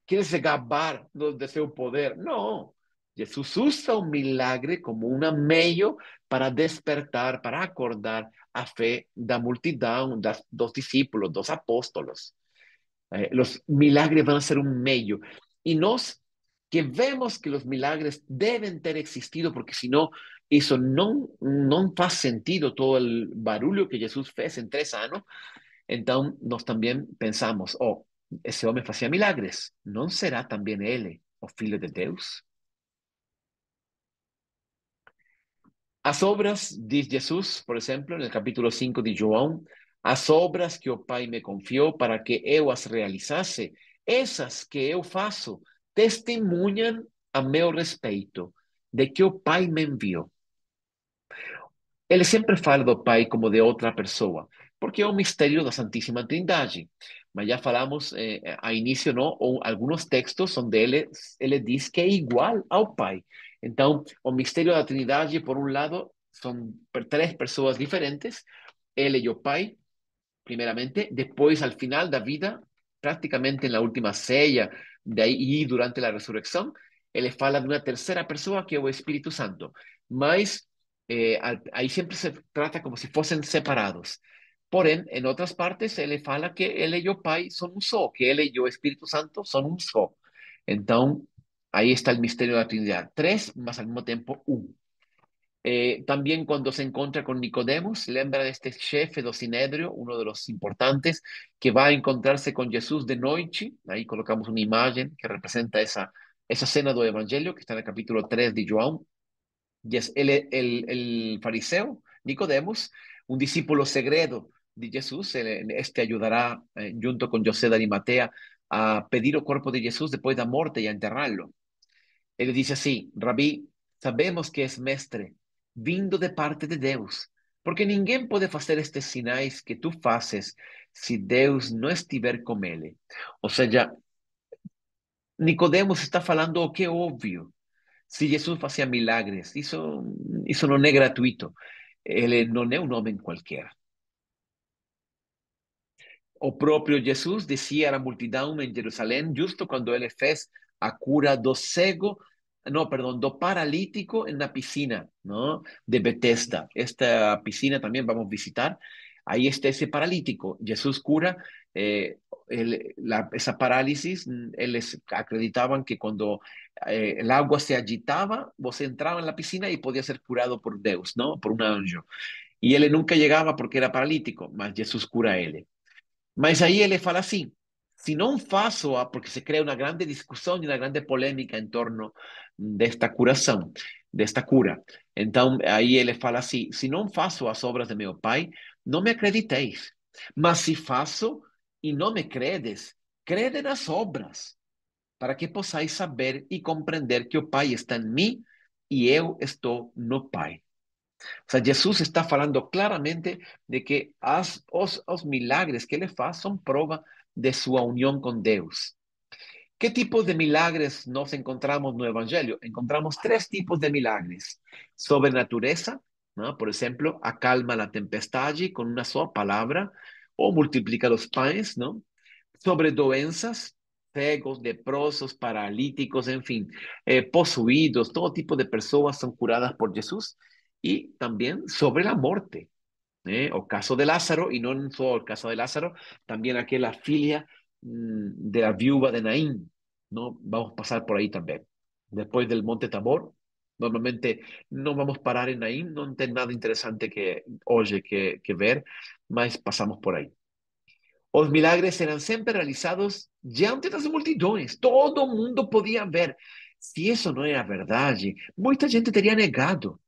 Quer se gabar de seu poder. Não. Jesus usa o milagre como um meio para despertar, para acordar a fé da multidão, dos discípulos, dos apóstolos. Os milagres vão ser um meio. E nós que vemos que os milagres devem ter existido, porque senão isso não faz sentido todo o barulho que Jesus fez em 3 anos. Então, nós também pensamos, oh, esse homem fazia milagres, não será também ele o Filho de Deus? As obras, diz Jesus, por exemplo, no capítulo 5 de João, as obras que o Pai me confiou para que eu as realizasse, essas que eu faço, testemunham a meu respeito de que o Pai me enviou. Ele sempre fala do Pai como de outra pessoa, porque é o mistério da Santíssima Trindade. Mas já falamos a início, não? Ou alguns textos onde ele diz que é igual ao Pai. Então, o mistério da Trindade, por um lado, são 3 pessoas diferentes, ele e o Pai, primeramente, depois, al final da vida, prácticamente na última ceia, e durante a ressurreição, ele fala de uma terceira pessoa que é o Espírito Santo. Mas aí sempre se trata como se fossem separados. Porém, em outras partes, ele fala que ele e o Pai são um só, que ele e o Espírito Santo são um só. Então, aí está o mistério da Trindade. 3, mas ao mesmo tempo um. También cuando se encuentra con Nicodemos, lembra de este jefe do Sinédrio, uno de los importantes, que va a encontrarse con Jesús de noche. Ahí colocamos una imagen que representa esa cena do Evangelio, que está en el capítulo 3 de João. Y es el fariseo, Nicodemos, un discípulo segredo de Jesús. Este ayudará, junto con José de Arimatea, a pedir el cuerpo de Jesús después de la muerte y a enterrarlo. Ele disse assim: Rabi, sabemos que és mestre, vindo de parte de Deus, porque ninguém pode fazer estes sinais que tu fazes se Deus não estiver com ele. Ou seja, Nicodemos está falando o que é óbvio. Se Jesus fazia milagres, isso não é gratuito. Ele não é um homem qualquer. O próprio Jesus dizia à multidão em Jerusalém, justo quando ele fez a cura do cego, no, perdón, do paralítico na piscina, ¿no? De Bethesda. Esta piscina también vamos a visitar. Ahí está ese paralítico. Jesús cura esa parálisis. Ellos acreditaban que cuando el agua se agitaba, vos entraba en la piscina y podía ser curado por Dios, ¿no? Por un ángel. Y él nunca llegaba porque era paralítico, mas Jesús cura a él. Mas aí ele fala assim: se não faço, porque se cria uma grande discussão e uma grande polêmica em torno desta curação, desta cura. Então, aí ele fala assim: se não faço as obras de meu Pai, não me acrediteis. Mas se faço e não me credes, crede nas obras, para que possais saber e compreender que o Pai está em mim e eu estou no Pai. O sea, Jesús está falando claramente de que os milagres que ele faz são prova de sua união com Deus. ¿Qué tipos de milagres nos encontramos no Evangelio? Encontramos 3 tipos de milagres. Sobre natureza, ¿no? Por ejemplo, acalma la tempestade con una sola palabra o multiplica los panes, ¿no? Sobre doenças, cegos, leprosos, paralíticos, en fin, posuídos, todo tipo de personas son curadas por Jesús. Y también sobre la muerte, o caso de Lázaro, y no solo el caso de Lázaro, también aquella filia de la viuva de Naín, ¿no? Vamos a pasar por ahí también. Después del Monte Tabor, normalmente no vamos a parar en Naín, no hay nada interesante que hoy que ver, mas pasamos por ahí. Os milagres eran siempre realizados diante das multidões, todo mundo podía ver. Si eso no era verdad, mucha gente teria negado.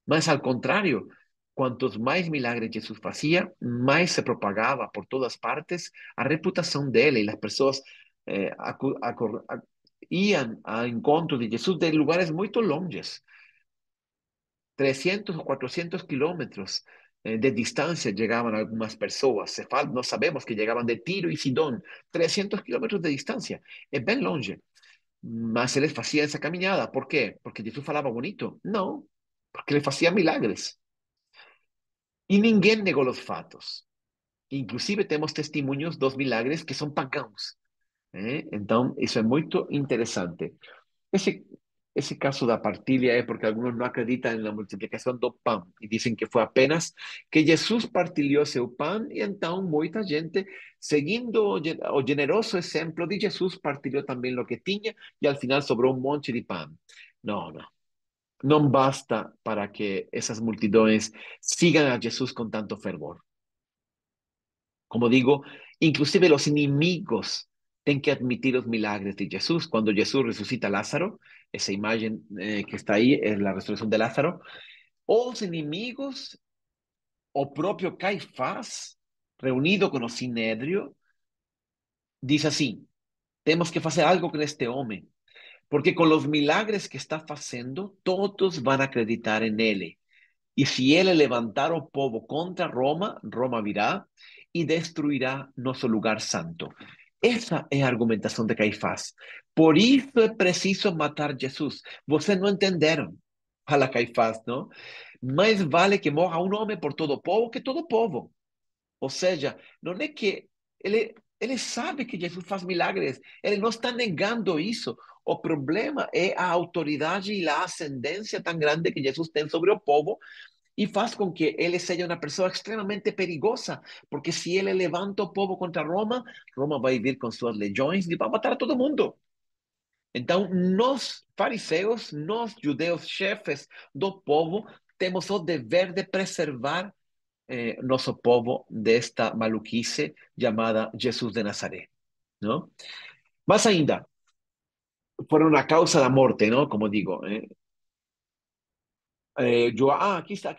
Mas, al contrario, cuantos más milagres Jesús hacía, más se propagaba por todas partes a reputación de él y las personas iban a encontro de Jesús de lugares muy longes, 300 o 400 kilómetros de distancia llegaban algunas personas. No sabemos que llegaban de Tiro y Sidón, 300 kilómetros de distancia, es bien longe. Mas él hacía esa caminada. ¿Por qué? ¿Porque Jesús falaba bonito? No, porque le hacía milagres. Y ninguém negó los fatos. Inclusive temos testemunhos dos milagres que são pagãos. Então, isso é muito interessante. Esse esse caso da partilha é porque alguns não acreditam na multiplicação do pão e dizem que foi apenas que Jesus partilhou seu pão e então muita gente, seguindo o generoso exemplo de Jesus, partilhou também o que tinha e al final sobrou um monte de pão. Não, não. Não basta para que essas multidões sigam a Jesus com tanto fervor. Como digo, inclusive los inimigos tienen que admitir los milagres de Jesús. Cuando Jesús resucita a Lázaro, esa imagen que está ahí es la resurrección de Lázaro, o los enemigos, o propio Caifás, reunido con el Sinédrio, dice así, tenemos que hacer algo con este hombre, porque con los milagres que está haciendo, todos van a acreditar en él. Y si él levantar o povo contra Roma, Roma virá y destruirá nuestro lugar santo. Esa es la argumentación de Caifás. Por eso es preciso matar a Jesús. Vocês não entenderam. Fala Caifás, não? Mais vale que morra um homem por todo povo que todo povo. Ou seja, não é que ele sabe que Jesus faz milagres. Ele não está negando isso. O problema é a autoridade e a ascendência tão grande que Jesus tem sobre o povo y faz con que él sea una persona extremadamente perigosa, porque si él levanta o povo contra Roma, Roma va a vivir con sus legiões y va a matar a todo mundo. Entonces, nos fariseos, nos judeus chefes do povo, temos o dever de preservar nosso povo desta maluquice llamada Jesús de Nazaret, ¿no? Más ainda, fueron una causa de muerte, ¿no? Como digo, aquí está,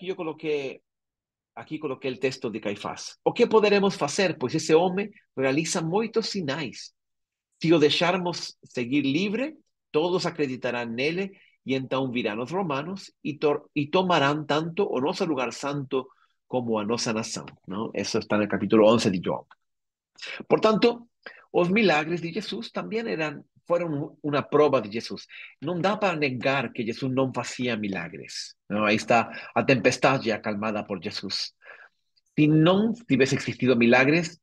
Aqui coloquei o texto de Caifás. O que poderemos fazer? Pois esse homem realiza muitos sinais. Se o deixarmos seguir livre, todos acreditarão nele e então virão os romanos e tomarão tanto o nosso lugar santo como a nossa nação. Não? Isso está no capítulo 11 de João. Portanto, os milagres de Jesus também foram uma prova de Jesus. Não dá para negar que Jesus não fazia milagres. Não? Aí está a tempestade acalmada por Jesus. Si no hubiese existido milagres,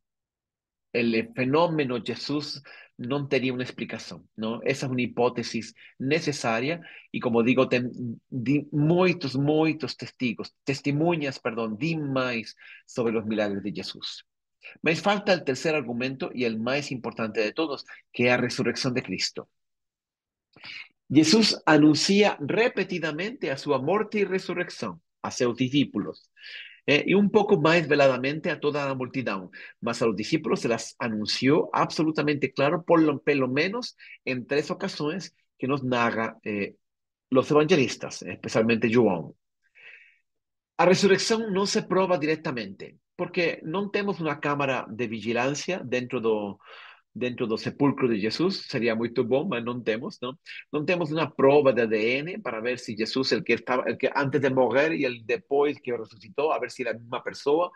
el fenómeno Jesús no tenía una explicación, ¿no? Esa es una hipótesis necesaria y como digo, muchos testigos, testemunhas, perdón, demais sobre los milagres de Jesús. Me falta el tercer argumento y el más importante de todos, que es la resurrección de Cristo. Jesús anuncia repetidamente a su muerte y resurrección a sus discípulos. Y un poco más veladamente a toda la multitud, mas a los discípulos se las anunció absolutamente claro, pelo menos en tres ocasiones que nos narra los evangelistas, especialmente João. A resurrección no se prueba directamente, porque no tenemos una cámara de vigilancia dentro do sepulcro de Jesus, seria muito bom, mas não temos, não? Não temos uma prova de ADN para ver se Jesus, el que antes de morrer e el depois que ressuscitou, a ver se é a mesma pessoa.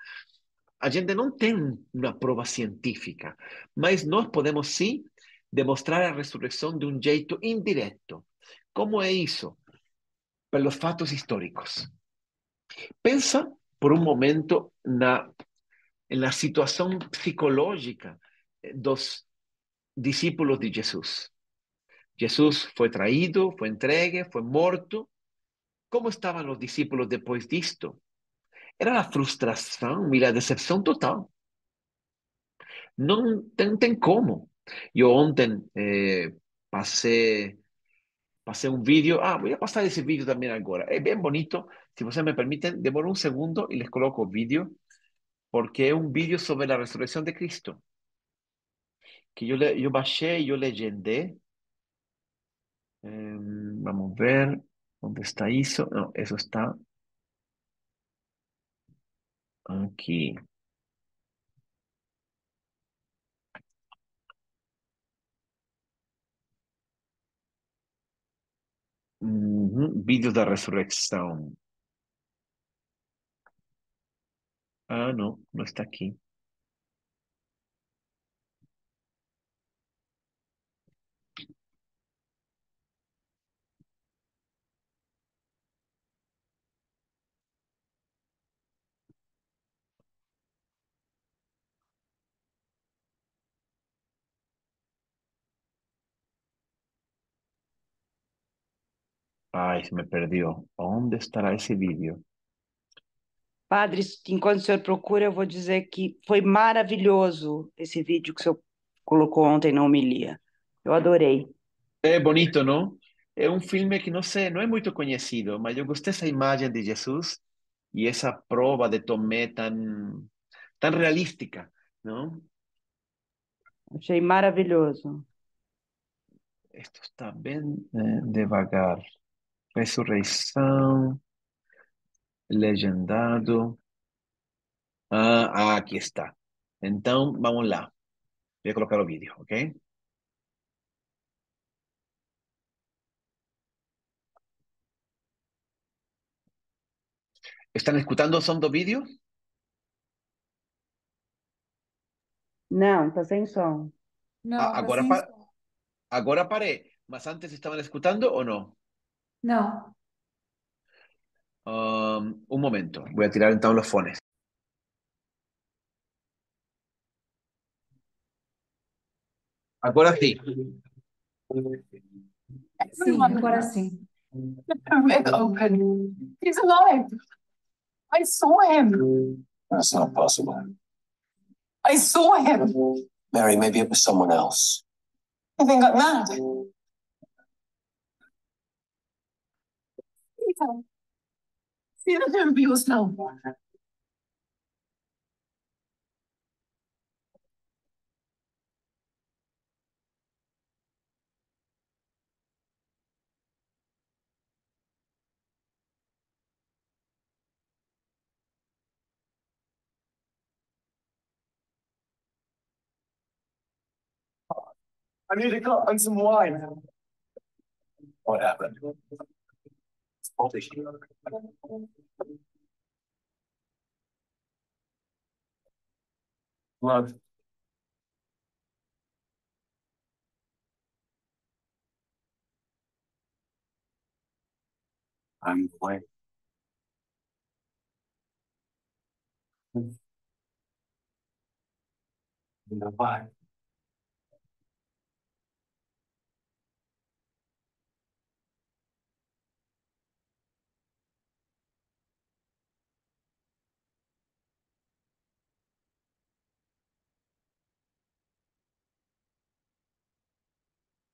A gente não tem uma prova científica, mas nós podemos sim demonstrar a ressurreição de um jeito indireto. Como é isso? Pelos fatos históricos. Pensa por um momento na situação psicológica dos discípulos de Jesús. Jesús fue traído, fue entregue, fue muerto. ¿Cómo estaban los discípulos después de esto? Era la frustración y la decepción total. No tem como. Yo ontem pasé un vídeo. Voy a pasar ese vídeo también ahora. Es bien bonito. Si ustedes me permiten, demoro un segundo y les coloco el vídeo, porque es un vídeo sobre la resurrección de Cristo. Que yo bajé y yo legendé. Vamos a ver dónde está eso. No, eso está aquí. Vídeo da resurrección. No, no está aquí. Ai, se me perdió. ¿Dónde estará esse vídeo? Padre, enquanto o senhor procura, eu vou dizer que foi maravilhoso esse vídeo que o senhor colocou ontem na homilia. Eu adorei. É bonito, não? É um filme que não sei, não é muito conhecido, mas eu gostei dessa imagem de Jesus e essa prova de Tomé tão realística, não? Achei maravilhoso. Isto está bem devagar. Ressurreição, legendado. Aqui está. Então, vamos lá. Voy a colocar o vídeo, ¿ok? ¿Están escutando o som do vídeo? Não, tá sem som. Não, tá Agora, sem som. agora parei. Mas antes estaban escutando o no? Não. Un momento. Voy a tirar então los fones. Agora sim. Sim, agora sim. Rick open. He's alive. I saw him. That's not possible. I saw him. Mary, maybe it was someone else. I think I'm mad. Peter, Peter, don't be yourself. I need a cup and some wine. What happened? Body. Blood. I'm away. Why?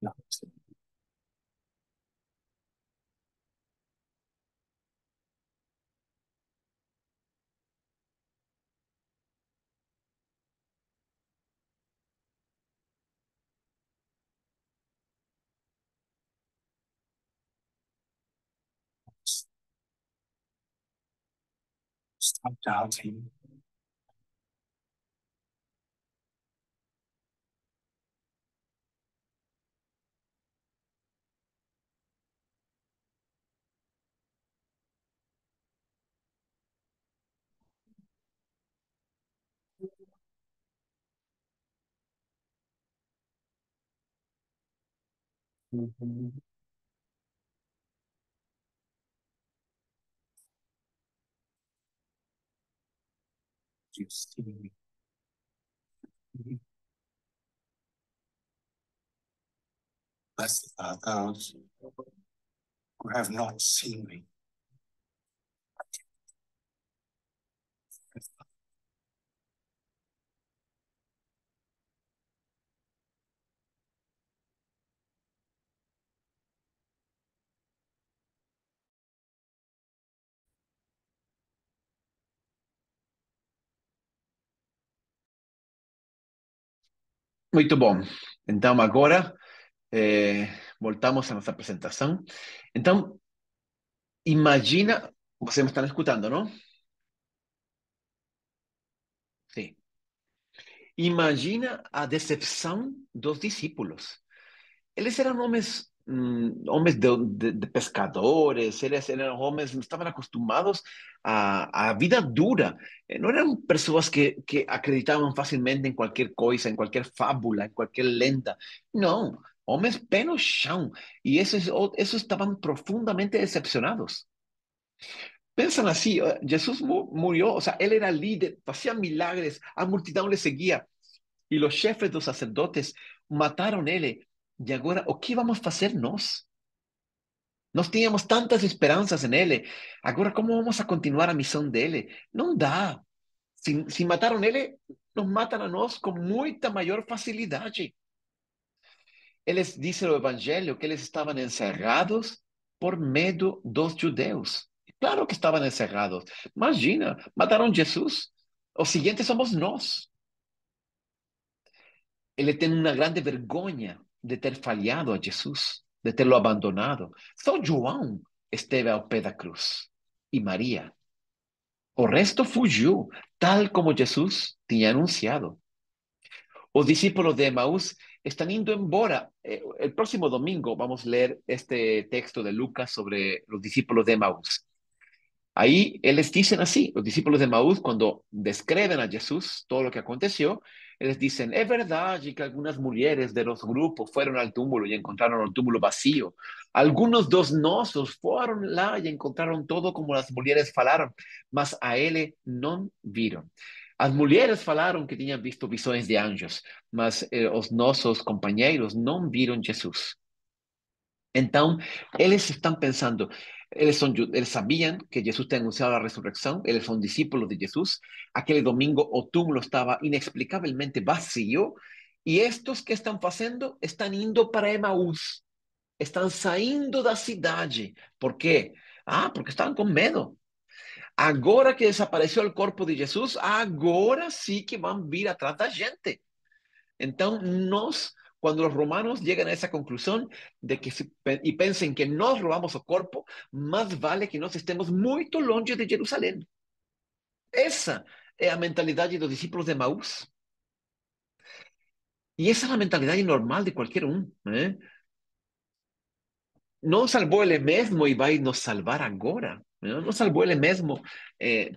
No. Stop doubting. You see me. Blessed are those who have not seen me. Muito bom. Então, agora, voltamos à nossa apresentação. Então, imagina, vocês me estão escutando, não? Sim. Imagina a decepção dos discípulos. Eles eram homens, homens de pescadores, eles eram homens, estavam acostumados à vida dura. Não eram pessoas que acreditavam facilmente em qualquer coisa, em qualquer fábula, em qualquer lenda. Não, homens pé no chão. E esses estavam profundamente decepcionados. Pensan assim, Jesus murió, o sea, él era líder, hacía milagres, a multidão le seguía. E os chefes dos sacerdotes mataram ele. E agora, o que vamos fazer nós? Nós tínhamos tantas esperanças em Ele. Agora, como vamos a continuar a missão dele? Não dá. Se mataram ele, nos matam a nós com muita maior facilidade. Eles dizem no Evangelho que eles estavam encerrados por medo dos judeus. Claro que estavam encerrados. Imagina, mataram Jesus. O seguinte somos nós. Ele tem uma grande vergonha de ter falhado a Jesus, de tê-lo abandonado. Só João esteve ao pé da cruz. E Maria. O resto fugiu, tal como Jesus tinha anunciado. Os discípulos de Emaús están indo embora. El próximo domingo vamos a leer este texto de Lucas sobre los discípulos de Emaús. Ahí eles dicen así, los discípulos de Emaús, cuando describen a Jesús todo lo que aconteció, eles dicen, es verdad que algunas mujeres de los grupos fueron al túmulo y encontraron el túmulo vacío. Algunos dos nosos fueron lá y encontraron todo como las mujeres falaron, mas a ele não viram. As mulheres falaram que tinham visto visões de anjos, mas os nossos companheiros não viram Jesus. Então, eles estão pensando, eles sabiam que Jesus tinha anunciado a ressurreição, eles são discípulos de Jesus. Aquele domingo o túmulo estava inexplicavelmente vazio, e estes que estão fazendo estão indo para Emaús, estão saindo da cidade. Por quê? Porque estavam com medo. Agora que desapareceu o corpo de Jesus, agora sim que vão vir atrás da gente. Então, quando os romanos chegam a essa conclusão de que e pensem que nós roubamos o corpo, mais vale que nós estemos muito longe de Jerusalém. Essa é a mentalidade dos discípulos de Emaús. E essa é a mentalidade normal de qualquer um. Não salvou ele mesmo e vai nos salvar agora. Não salvou ele mesmo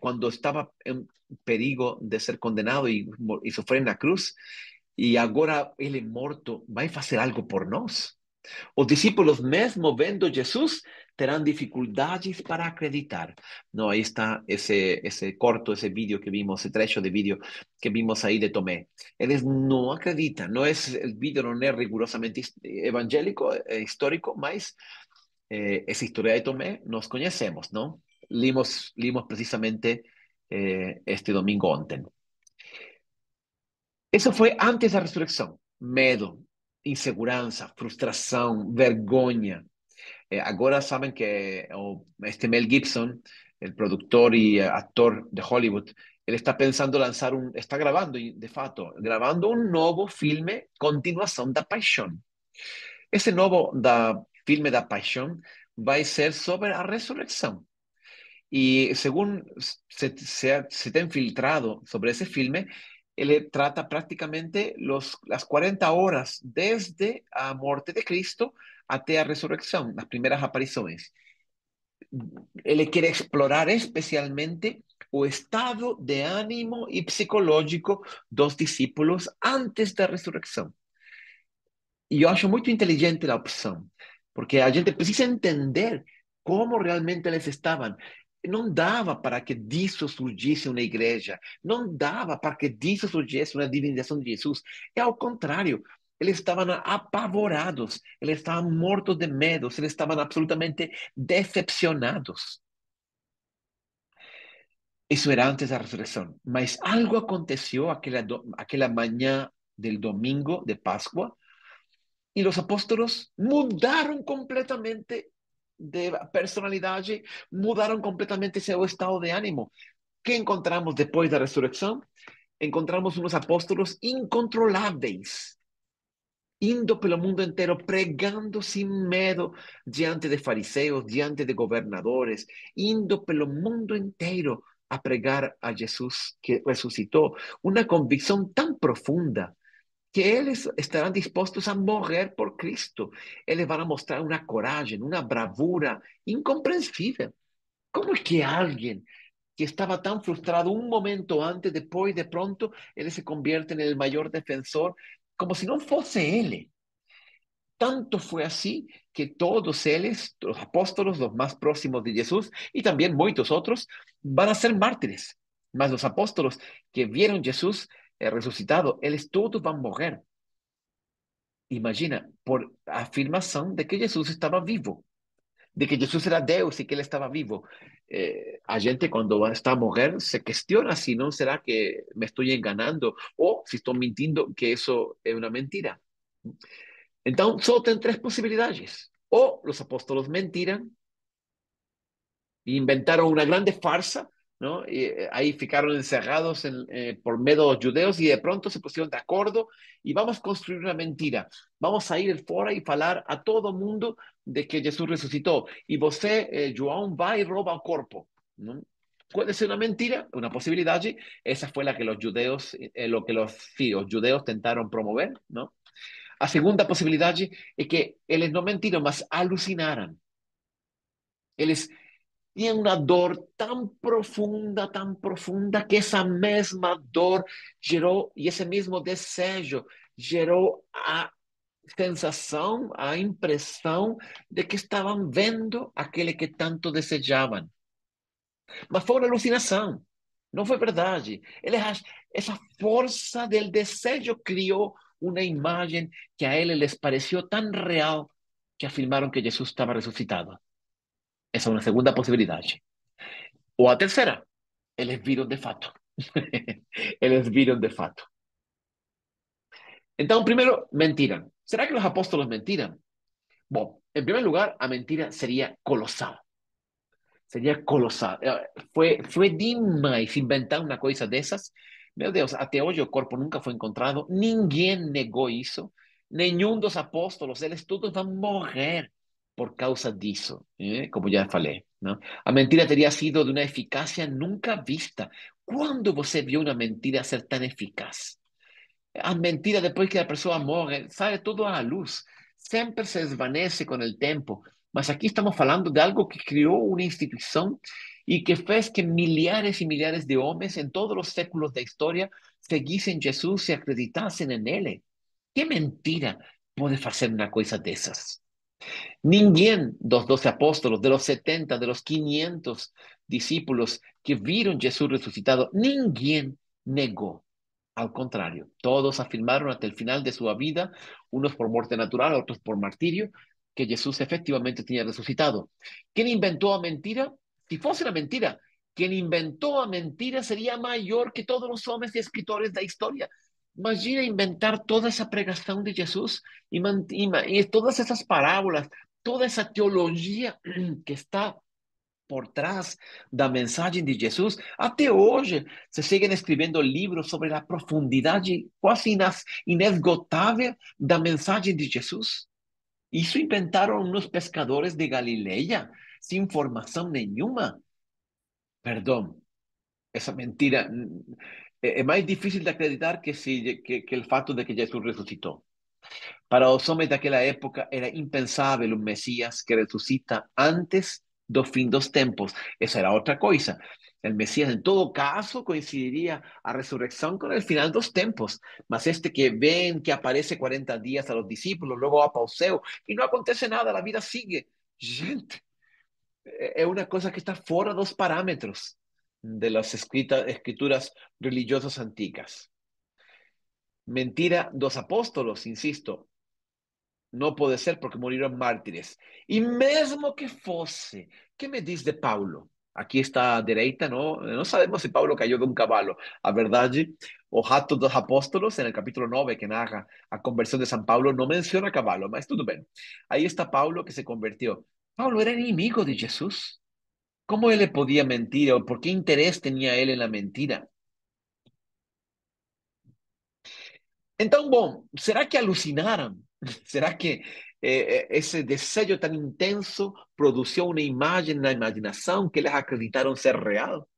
quando estava em perigo de ser condenado e sofrer na cruz. E agora ele morto vai fazer algo por nós. Os discípulos, mesmo vendo Jesus, terão dificuldades para acreditar. Não, aí está esse corto, esse vídeo que vimos, esse trecho de vídeo que vimos aí de Tomé. Eles não acreditam. Não é, o vídeo não é rigorosamente evangélico, histórico, mas essa história de Tomé nós conhecemos, não? Limos precisamente este domingo ontem. Isso foi antes da ressurreição. Medo, insegurança, frustração, vergonha. Agora sabem que este Mel Gibson, o produtor e ator de Hollywood, ele está pensando lançar está gravando, de fato, gravando um novo filme, continuação da Paixão. Esse novo filme da Paixão vai ser sobre a ressurreição. E segundo se tem filtrado sobre esse filme, ele trata prácticamente las 40 horas desde a morte de Cristo até a ressurreição, as primeiras aparições. Ele quer explorar especialmente o estado de ânimo e psicológico dos discípulos antes da ressurreição. E eu acho muito inteligente a opção, porque a gente precisa entender como realmente eles estavam. Não dava para que disso surgisse uma igreja, não dava para que disso surgisse uma divinização de Jesus. É ao contrário, eles estavam apavorados, eles estavam mortos de medo, eles estavam absolutamente decepcionados. Isso era antes da ressurreição, mas algo aconteceu aquela manhã do domingo de Páscoa, e os apóstolos mudaram completamente de personalidade, mudaram completamente seu estado de ânimo. Que encontramos depois da ressurreição? Encontramos uns apóstolos incontroláveis, indo pelo mundo inteiro, pregando sem medo diante de fariseus, diante de governadores, indo pelo mundo inteiro a pregar a Jesus que ressuscitou. Uma convicção tão profunda que eles estarão dispostos a morrer por Cristo. Eles vão mostrar uma coragem, uma bravura incompreensível. Como é que alguém que estava tão frustrado um momento antes, depois, de pronto, ele se convierte no maior defensor, como se não fosse ele? Tanto foi assim que todos eles, os apóstolos, os mais próximos de Jesus, e também muitos outros, vão ser mártires. Mas os apóstolos que viram Jesus ressuscitado, eles todos vão morrer. Imagina, por afirmação de que Jesus estava vivo. de que Jesús era Deus y que él estaba vivo. A gente cuando está a morrer se cuestiona si no será que me estoy enganando o si estoy mintiendo, que eso es una mentira. Entonces, solo ten tres posibilidades. O los apóstolos mentiran, inventaron una grande farsa, ¿no? Y ahí ficaron encerrados por medio de los judeos y de pronto se pusieron de acuerdo y vamos a construir una mentira. Vamos a ir fora y falar a todo mundo de que Jesús resucitó. Y você, João, va y roba el cuerpo, ¿no? Puede ser una mentira, una posibilidad. Esa fue la que los judeos, lo que los judeos tentaron promover, ¿no? La segunda posibilidad es que ellos no mentieron, mas alucinaran. Ellos tiene una dor tan profunda, que esa misma dor geró, y ese mismo deseo geró a sensación, a impresión de que estaban viendo aquel que tanto desejaban. Mas fue una alucinación, no fue verdad. Esa fuerza del deseo crió una imagen que a él les pareció tan real que afirmaron que Jesús estaba resucitado. Esa es una segunda posibilidad. O a tercera, eles viram de fato. Eles viram de fato. Então, primeiro, mentiram. Será que os apóstolos mentiram? Bom, em primeiro lugar, a mentira seria colossal. Seria colossal. Foi demais inventar uma coisa dessas. Meu Deus, até hoje o corpo nunca foi encontrado. Ninguém negou isso. Nenhum dos apóstolos, eles todos vão morrer por causa disso, como já falei. Não? A mentira teria sido de uma eficácia nunca vista. Quando você viu uma mentira ser tão eficaz? A mentira, depois que a pessoa morre, sai tudo à luz. Sempre se desvanece com o tempo. Mas aqui estamos falando de algo que criou uma instituição e que fez que milhares e milhares de homens em todos os séculos da história seguissem Jesus e acreditassem nele. Que mentira pode fazer uma coisa dessas? Ninguém dos 12 apóstolos, de los 70, de los 500 discípulos que vieron Jesús resucitado, ninguém negó. Al contrario, todos afirmaron hasta el final de su vida, unos por muerte natural, otros por martirio, que Jesús efectivamente tenía resucitado. ¿Quién inventó a mentira? Si fuese una mentira, quien inventó a mentira sería mayor que todos los hombres y escritores de la historia. Imagina inventar toda esa pregación de Jesús y todas esas parábolas, toda esa teología que está por trás da mensagem de Jesus. Até hoje, se seguem escrevendo livros sobre a profundidade quase inesgotável da mensagem de Jesus. Isso inventaram uns pescadores de Galileia, sem formação nenhuma. Perdão, essa mentira é mais difícil de acreditar que o fato de que Jesus ressuscitou. Para os homens daquela época era impensável um Messias que ressuscita antes do fim dos tempos. Essa era outra coisa. O Messias, em todo caso, coincidiria a ressurreição com o final dos tempos. Mas este que vem, que aparece 40 dias a los discípulos, logo va para o céu, e não acontece nada, a vida sigue. Gente, é uma coisa que está fora dos parâmetros de las escrituras religiosas antigas. Mentira dos apóstolos, insisto, não pode ser porque morreram mártires. E mesmo que fosse, que me diz de Paulo? Aqui está à direita, não sabemos se Paulo caiu de um cavalo. A verdade, o Atos dos Apóstolos, no capítulo 9, que narra a conversão de São Paulo, não menciona cavalo, mas tudo bem. Aí está Paulo que se convertiu. Paulo era inimigo de Jesus. Como ele podia mentir? Ou por que interesse tinha ele na mentira? Então, bom, será que alucinaram? Será que esse desejo tão intenso produziu uma imagem na imaginação que eles acreditaram ser real?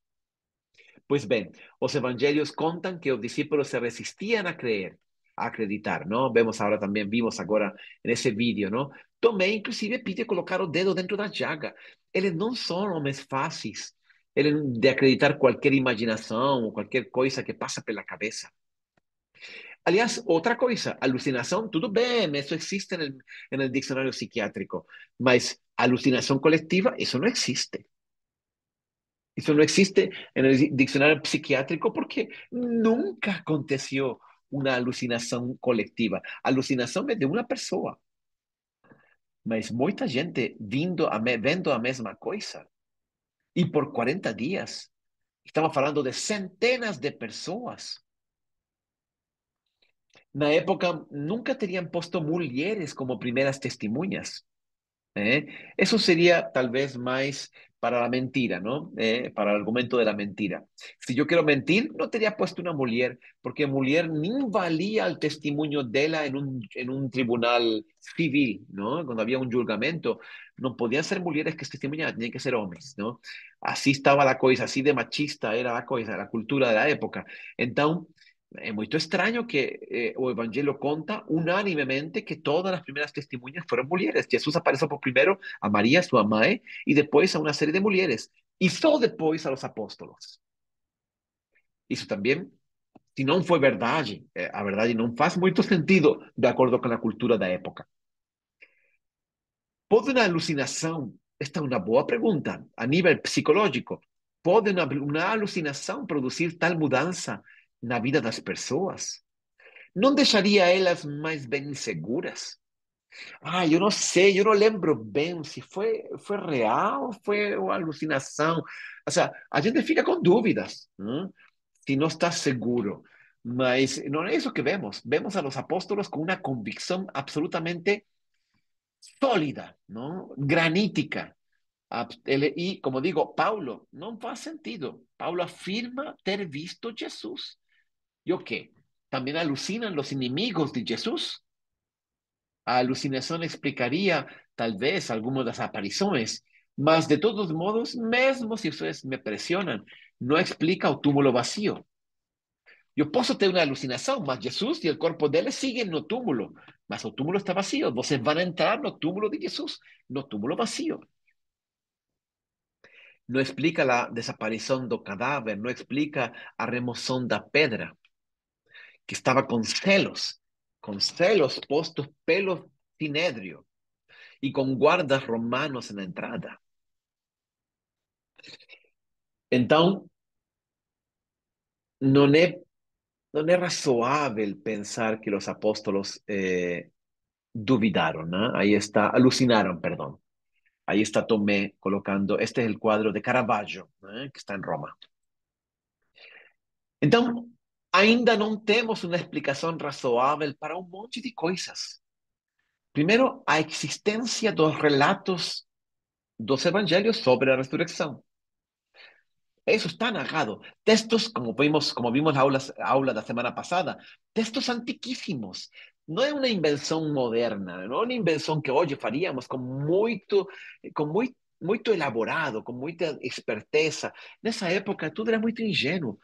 Pois bem, os evangelhos contam que os discípulos se resistiam a crer, a acreditar, não? Vimos agora nesse vídeo, não? Tomé, inclusive, pide colocar o dedo dentro da llaga. Eles não são homens fáceis de acreditar qualquer imaginação ou qualquer coisa que passa pela cabeça. Aliás, otra cosa, alucinación, todo bien, eso existe en el diccionario psiquiátrico, mas alucinación colectiva, eso no existe. Eso no existe en el diccionario psiquiátrico porque nunca aconteció una alucinación colectiva. Alucinación es de una persona. mas muita gente vendo a mesma coisa. E por 40 dias, estamos falando de centenas de pessoas. Na época, nunca teriam posto mulheres como primeiras testemunhas. ¿Eh? Eso sería tal vez más para la mentira, ¿no? Para el argumento de la mentira. Si yo quiero mentir, no teria puesto una mujer, porque mujer ni valía el testimonio de ella en un tribunal civil, ¿no? Cuando había un julgamento, no podían ser mujeres que testemunhaban, tenían que ser hombres, ¿no? Así estaba la cosa, así de machista era la cosa, la cultura de la época. Entonces, é muito estranho que o Evangelho conta unanimemente que todas as primeiras testemunhas foram mulheres. Jesus apareceu por primeiro a Maria, sua mãe, e depois a uma série de mulheres. E só depois a los apóstolos. Isso também, se não foi verdade, a verdade não faz muito sentido de acordo com a cultura da época. Pode uma alucinação, esta é uma boa pergunta, a nível psicológico, pode uma alucinação produzir tal mudança na vida das pessoas? Não deixaria elas mais bem seguras? Ah, eu não sei, eu não lembro bem se foi real ou foi uma alucinação. Ou seja, a gente fica com dúvidas, né? Se não está seguro. Mas não é isso que vemos. Vemos a los apóstolos com uma convicção absolutamente sólida, não? Granítica. E, como digo, Paulo, não faz sentido. Paulo afirma ter visto Jesus. ¿Y o qué? ¿También alucinan los inimigos de Jesús? A alucinación explicaría tal vez algunas de las apariciones, mas de todos modos, mesmo si ustedes me presionan, no explica o túmulo vacío. Yo puedo tener una alucinación, mas Jesús y el cuerpo de él siguen no túmulo, mas o túmulo está vacío. Vocês van a entrar no túmulo de Jesús, no túmulo vacío. No explica la desaparición do cadáver, no explica a remoción da pedra, que estaba con celos postos pelos sinédrio y con guardas romanos en la entrada. Entonces, no es razoável pensar que los apóstolos duvidaron, ¿no? Ahí está, alucinaron, perdón. Ahí está Tomé colocando, este es el cuadro de Caravaggio, que está en Roma. Entonces, ainda não temos uma explicação razoável para um monte de coisas. Primeiro, a existência dos relatos dos evangelhos sobre a ressurreição. Eso está narrado. Textos, como vimos la aula la semana pasada, textos antiquísimos. No es una invención moderna, no es una invención que hoy faríamos con muito elaborado, con mucha experteza. Nessa época, tudo era muito ingênuo.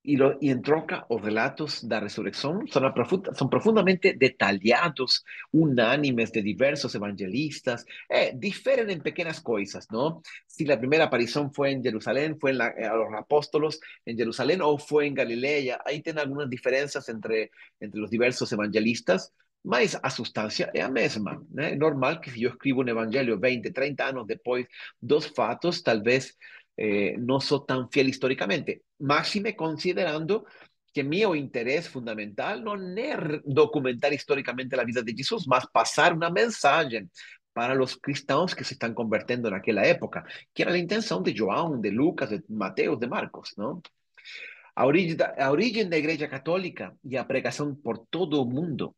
Y en troca, os relatos da resurrección son profundamente detallados, unánimes de diversos evangelistas, difieren en pequeñas cosas, ¿no? Si la primera aparición fue en Jerusalén, fue a los apóstolos en Jerusalén o fue en Galilea, ahí tienen algunas diferencias entre los diversos evangelistas, mas a sustancia é a mesma, né? É normal que se eu escrevo um evangelho 20, 30 anos depois dos fatos, talvez no soy tan fiel históricamente, máxime considerando que mi interés fundamental no es documentar históricamente la vida de Jesús, mas pasar una mensaje para los cristianos que se están convirtiendo en aquella época, que era la intención de João, de Lucas, de Mateo, de Marcos, ¿no? A origem da Igreja Católica e a pregação por todo o mundo,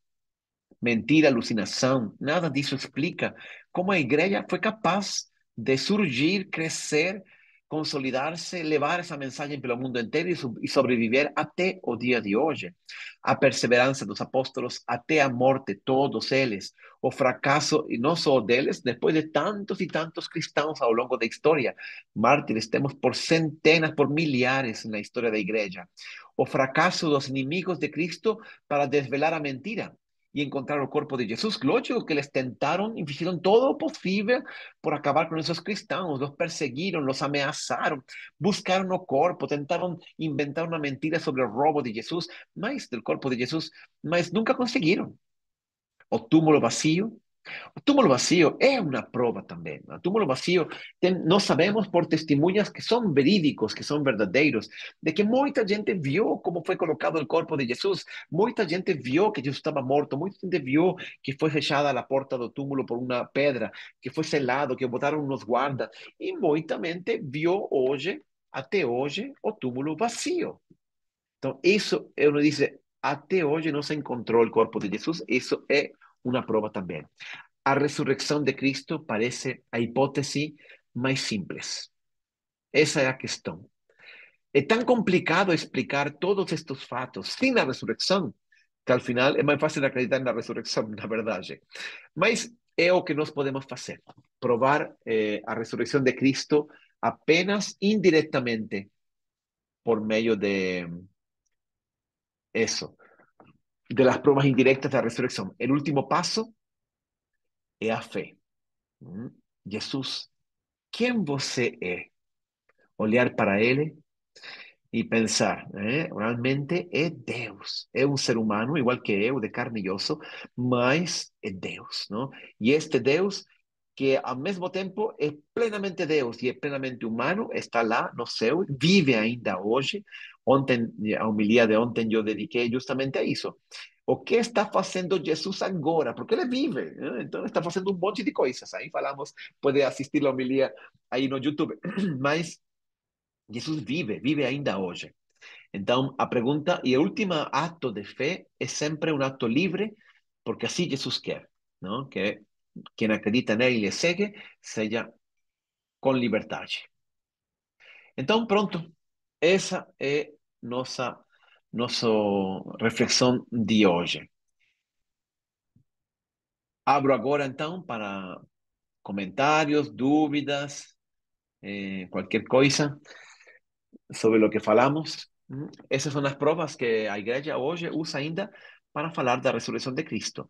mentira, alucinação, nada disso explica como a igreja foi capaz de surgir, crescer, consolidar-se, levar essa mensagem pelo mundo inteiro e sobreviver até o dia de hoje. A perseverança dos apóstolos até a morte, todos eles. O fracasso, e não só deles, depois de tantos e tantos cristãos ao longo da história. Mártires temos por centenas, por milhares na história da igreja. O fracasso dos inimigos de Cristo para desvelar a mentira y encontrar el cuerpo de Jesús. Lógico que les tentaron y hicieron todo lo posible por acabar con esos cristianos, los perseguiron, los amenazaron, buscaron el cuerpo, tentaron inventar una mentira sobre el robo de Jesús, más del cuerpo de Jesús, mas nunca consiguieron. O túmulo vacío, O túmulo vacío é uma prova também. O túmulo vacío, nós sabemos por testemunhas que são verídicos, que são verdadeiros, de que muita gente viu como foi colocado o corpo de Jesus, muita gente viu que Jesus estava morto, muita gente viu que foi fechada a porta do túmulo por uma pedra, que foi selado, que botaram uns guardas, e muita gente viu hoje, até hoje, o túmulo vazio. Então, isso, eu não disse, até hoje não se encontrou o corpo de Jesus, isso é uma prova também. A ressurreição de Cristo parece a hipótese mais simples. Essa é a questão. É tão complicado explicar todos estes fatos sem a ressurreição, que al final é mais fácil acreditar na ressurreição, na verdade. Mas é o que nós podemos fazer. Provar a ressurreição de Cristo apenas indiretamente por meio de isso, de las pruebas indirectas da ressurreição. O último passo é a fé. Jesus, quem você é? Olhar para ele e pensar, realmente é Deus. É um ser humano, igual que eu, de carne e osso, mas é Deus, não? E este Deus, que ao mesmo tempo é plenamente Deus e é plenamente humano, está lá no céu, vive ainda hoje. Ontem, a homilia de ontem, eu dediquei justamente a isso. O que está fazendo Jesus agora? Porque ele vive, né? Então está fazendo um monte de coisas. Aí falamos, pode assistir a homilia aí no YouTube. Mas Jesus vive, vive ainda hoje. Então, a pergunta e o último ato de fé é sempre um ato livre, porque assim Jesus quer, não? Que quem acredita nele e lhe segue seja com liberdade. Então, pronto. Essa é nossa reflexão de hoje. Abro agora, então, para comentários, dúvidas, qualquer coisa sobre o que falamos. Essas são as provas que a igreja hoje usa ainda para falar da ressurreição de Cristo.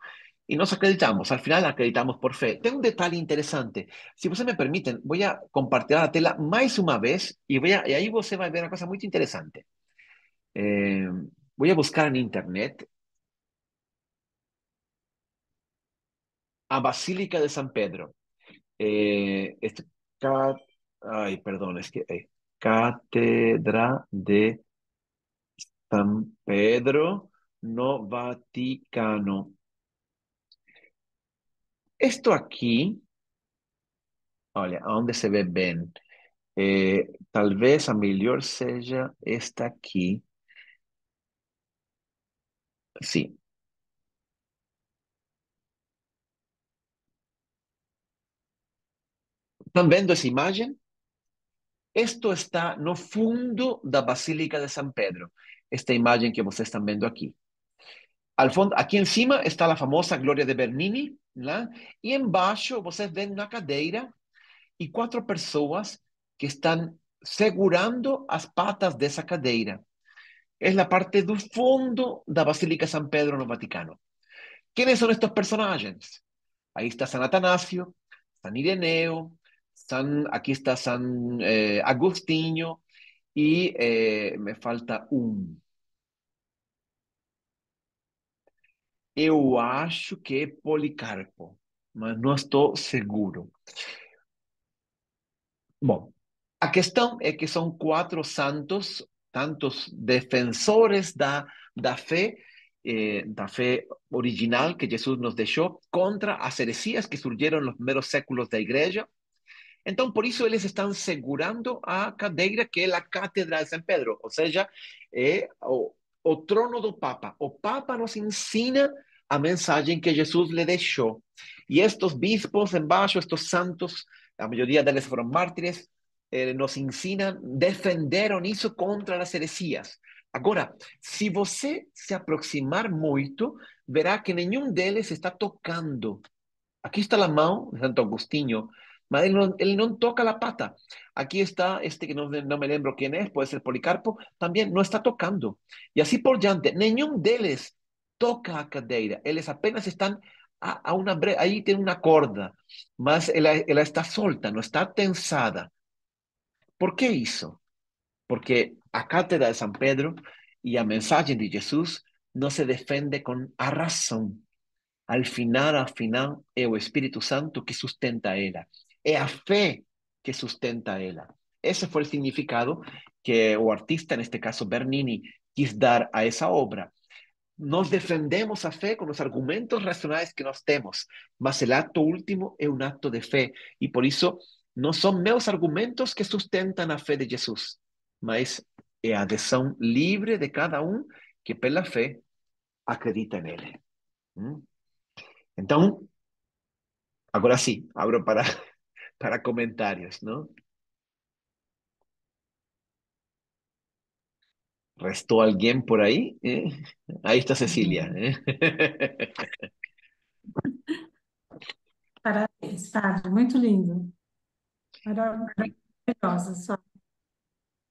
E nós acreditamos, al final acreditamos por fé. Tem um detalhe interessante. Se você me permitem, vou compartilhar a tela mais uma vez e aí você vai ver uma coisa muito interessante. Vou buscar na internet a Basílica de San Pedro. Este, ay, perdón, es que Cátedra de San Pedro no Vaticano. Esto aquí, olha, onde se ve bem. Talvez a melhor seja esta aqui. Sim. Estão vendo essa imagem? Isto está no fundo da Basílica de San Pedro. Esta imagem que vocês estão vendo aqui. Al fondo, aqui em cima está a famosa Glória de Bernini, né? E embaixo vocês veem uma cadeira e quatro pessoas que estão segurando as patas dessa cadeira. É a parte do fundo da Basílica de San Pedro no Vaticano. Quem são estes personagens? Aí está San Atanasio, San Ireneo, aqui está San Agostinho e me falta um. Eu acho que é Policarpo, mas não estou seguro. Bom, a questão é que são quatro santos, tantos defensores da fé original que Jesus nos deixou, contra as heresias que surgiram nos primeiros séculos da igreja. Então, por isso, eles estão segurando a cadeira que é a Cátedra de São Pedro, ou seja, é o trono do Papa. O Papa nos ensina a mensagem que Jesus lhe deixou. E estes bispos embaixo, estes santos, a maioria deles foram mártires, nos ensinam, defenderam isso contra as heresias. Agora, se você se aproximar muito, verá que nenhum deles está tocando. Aqui está a mão de Santo Agostinho, mas ele não toca a pata. Aqui está este que não me lembro quem é, pode ser Policarpo, também não está tocando. E assim por diante, nenhum deles toca a cadeira, eles apenas estão a uma aí tem uma corda, mas ela está solta, não está tensada. Por que isso? Porque a cátedra de San Pedro e a mensagem de Jesus não se defende com a razão. Al final, é o Espírito Santo que sustenta ela. É a fé que sustenta ela. Ese fue el significado que o artista, en este caso Bernini, quis dar a esa obra. Nos defendemos a fe con los argumentos racionales que nos temos, mas el acto último es un acto de fe. Y por eso no son meus argumentos que sustentan a fe de Jesús, mas é a adesão livre de cada um que pela fé acredita nele. Então, agora sim, abro para, para comentários, não? ¿Restó alguien por ahí? Ahí está Cecilia. Parabéns, padre, muito lindo. Maravilhosa, só.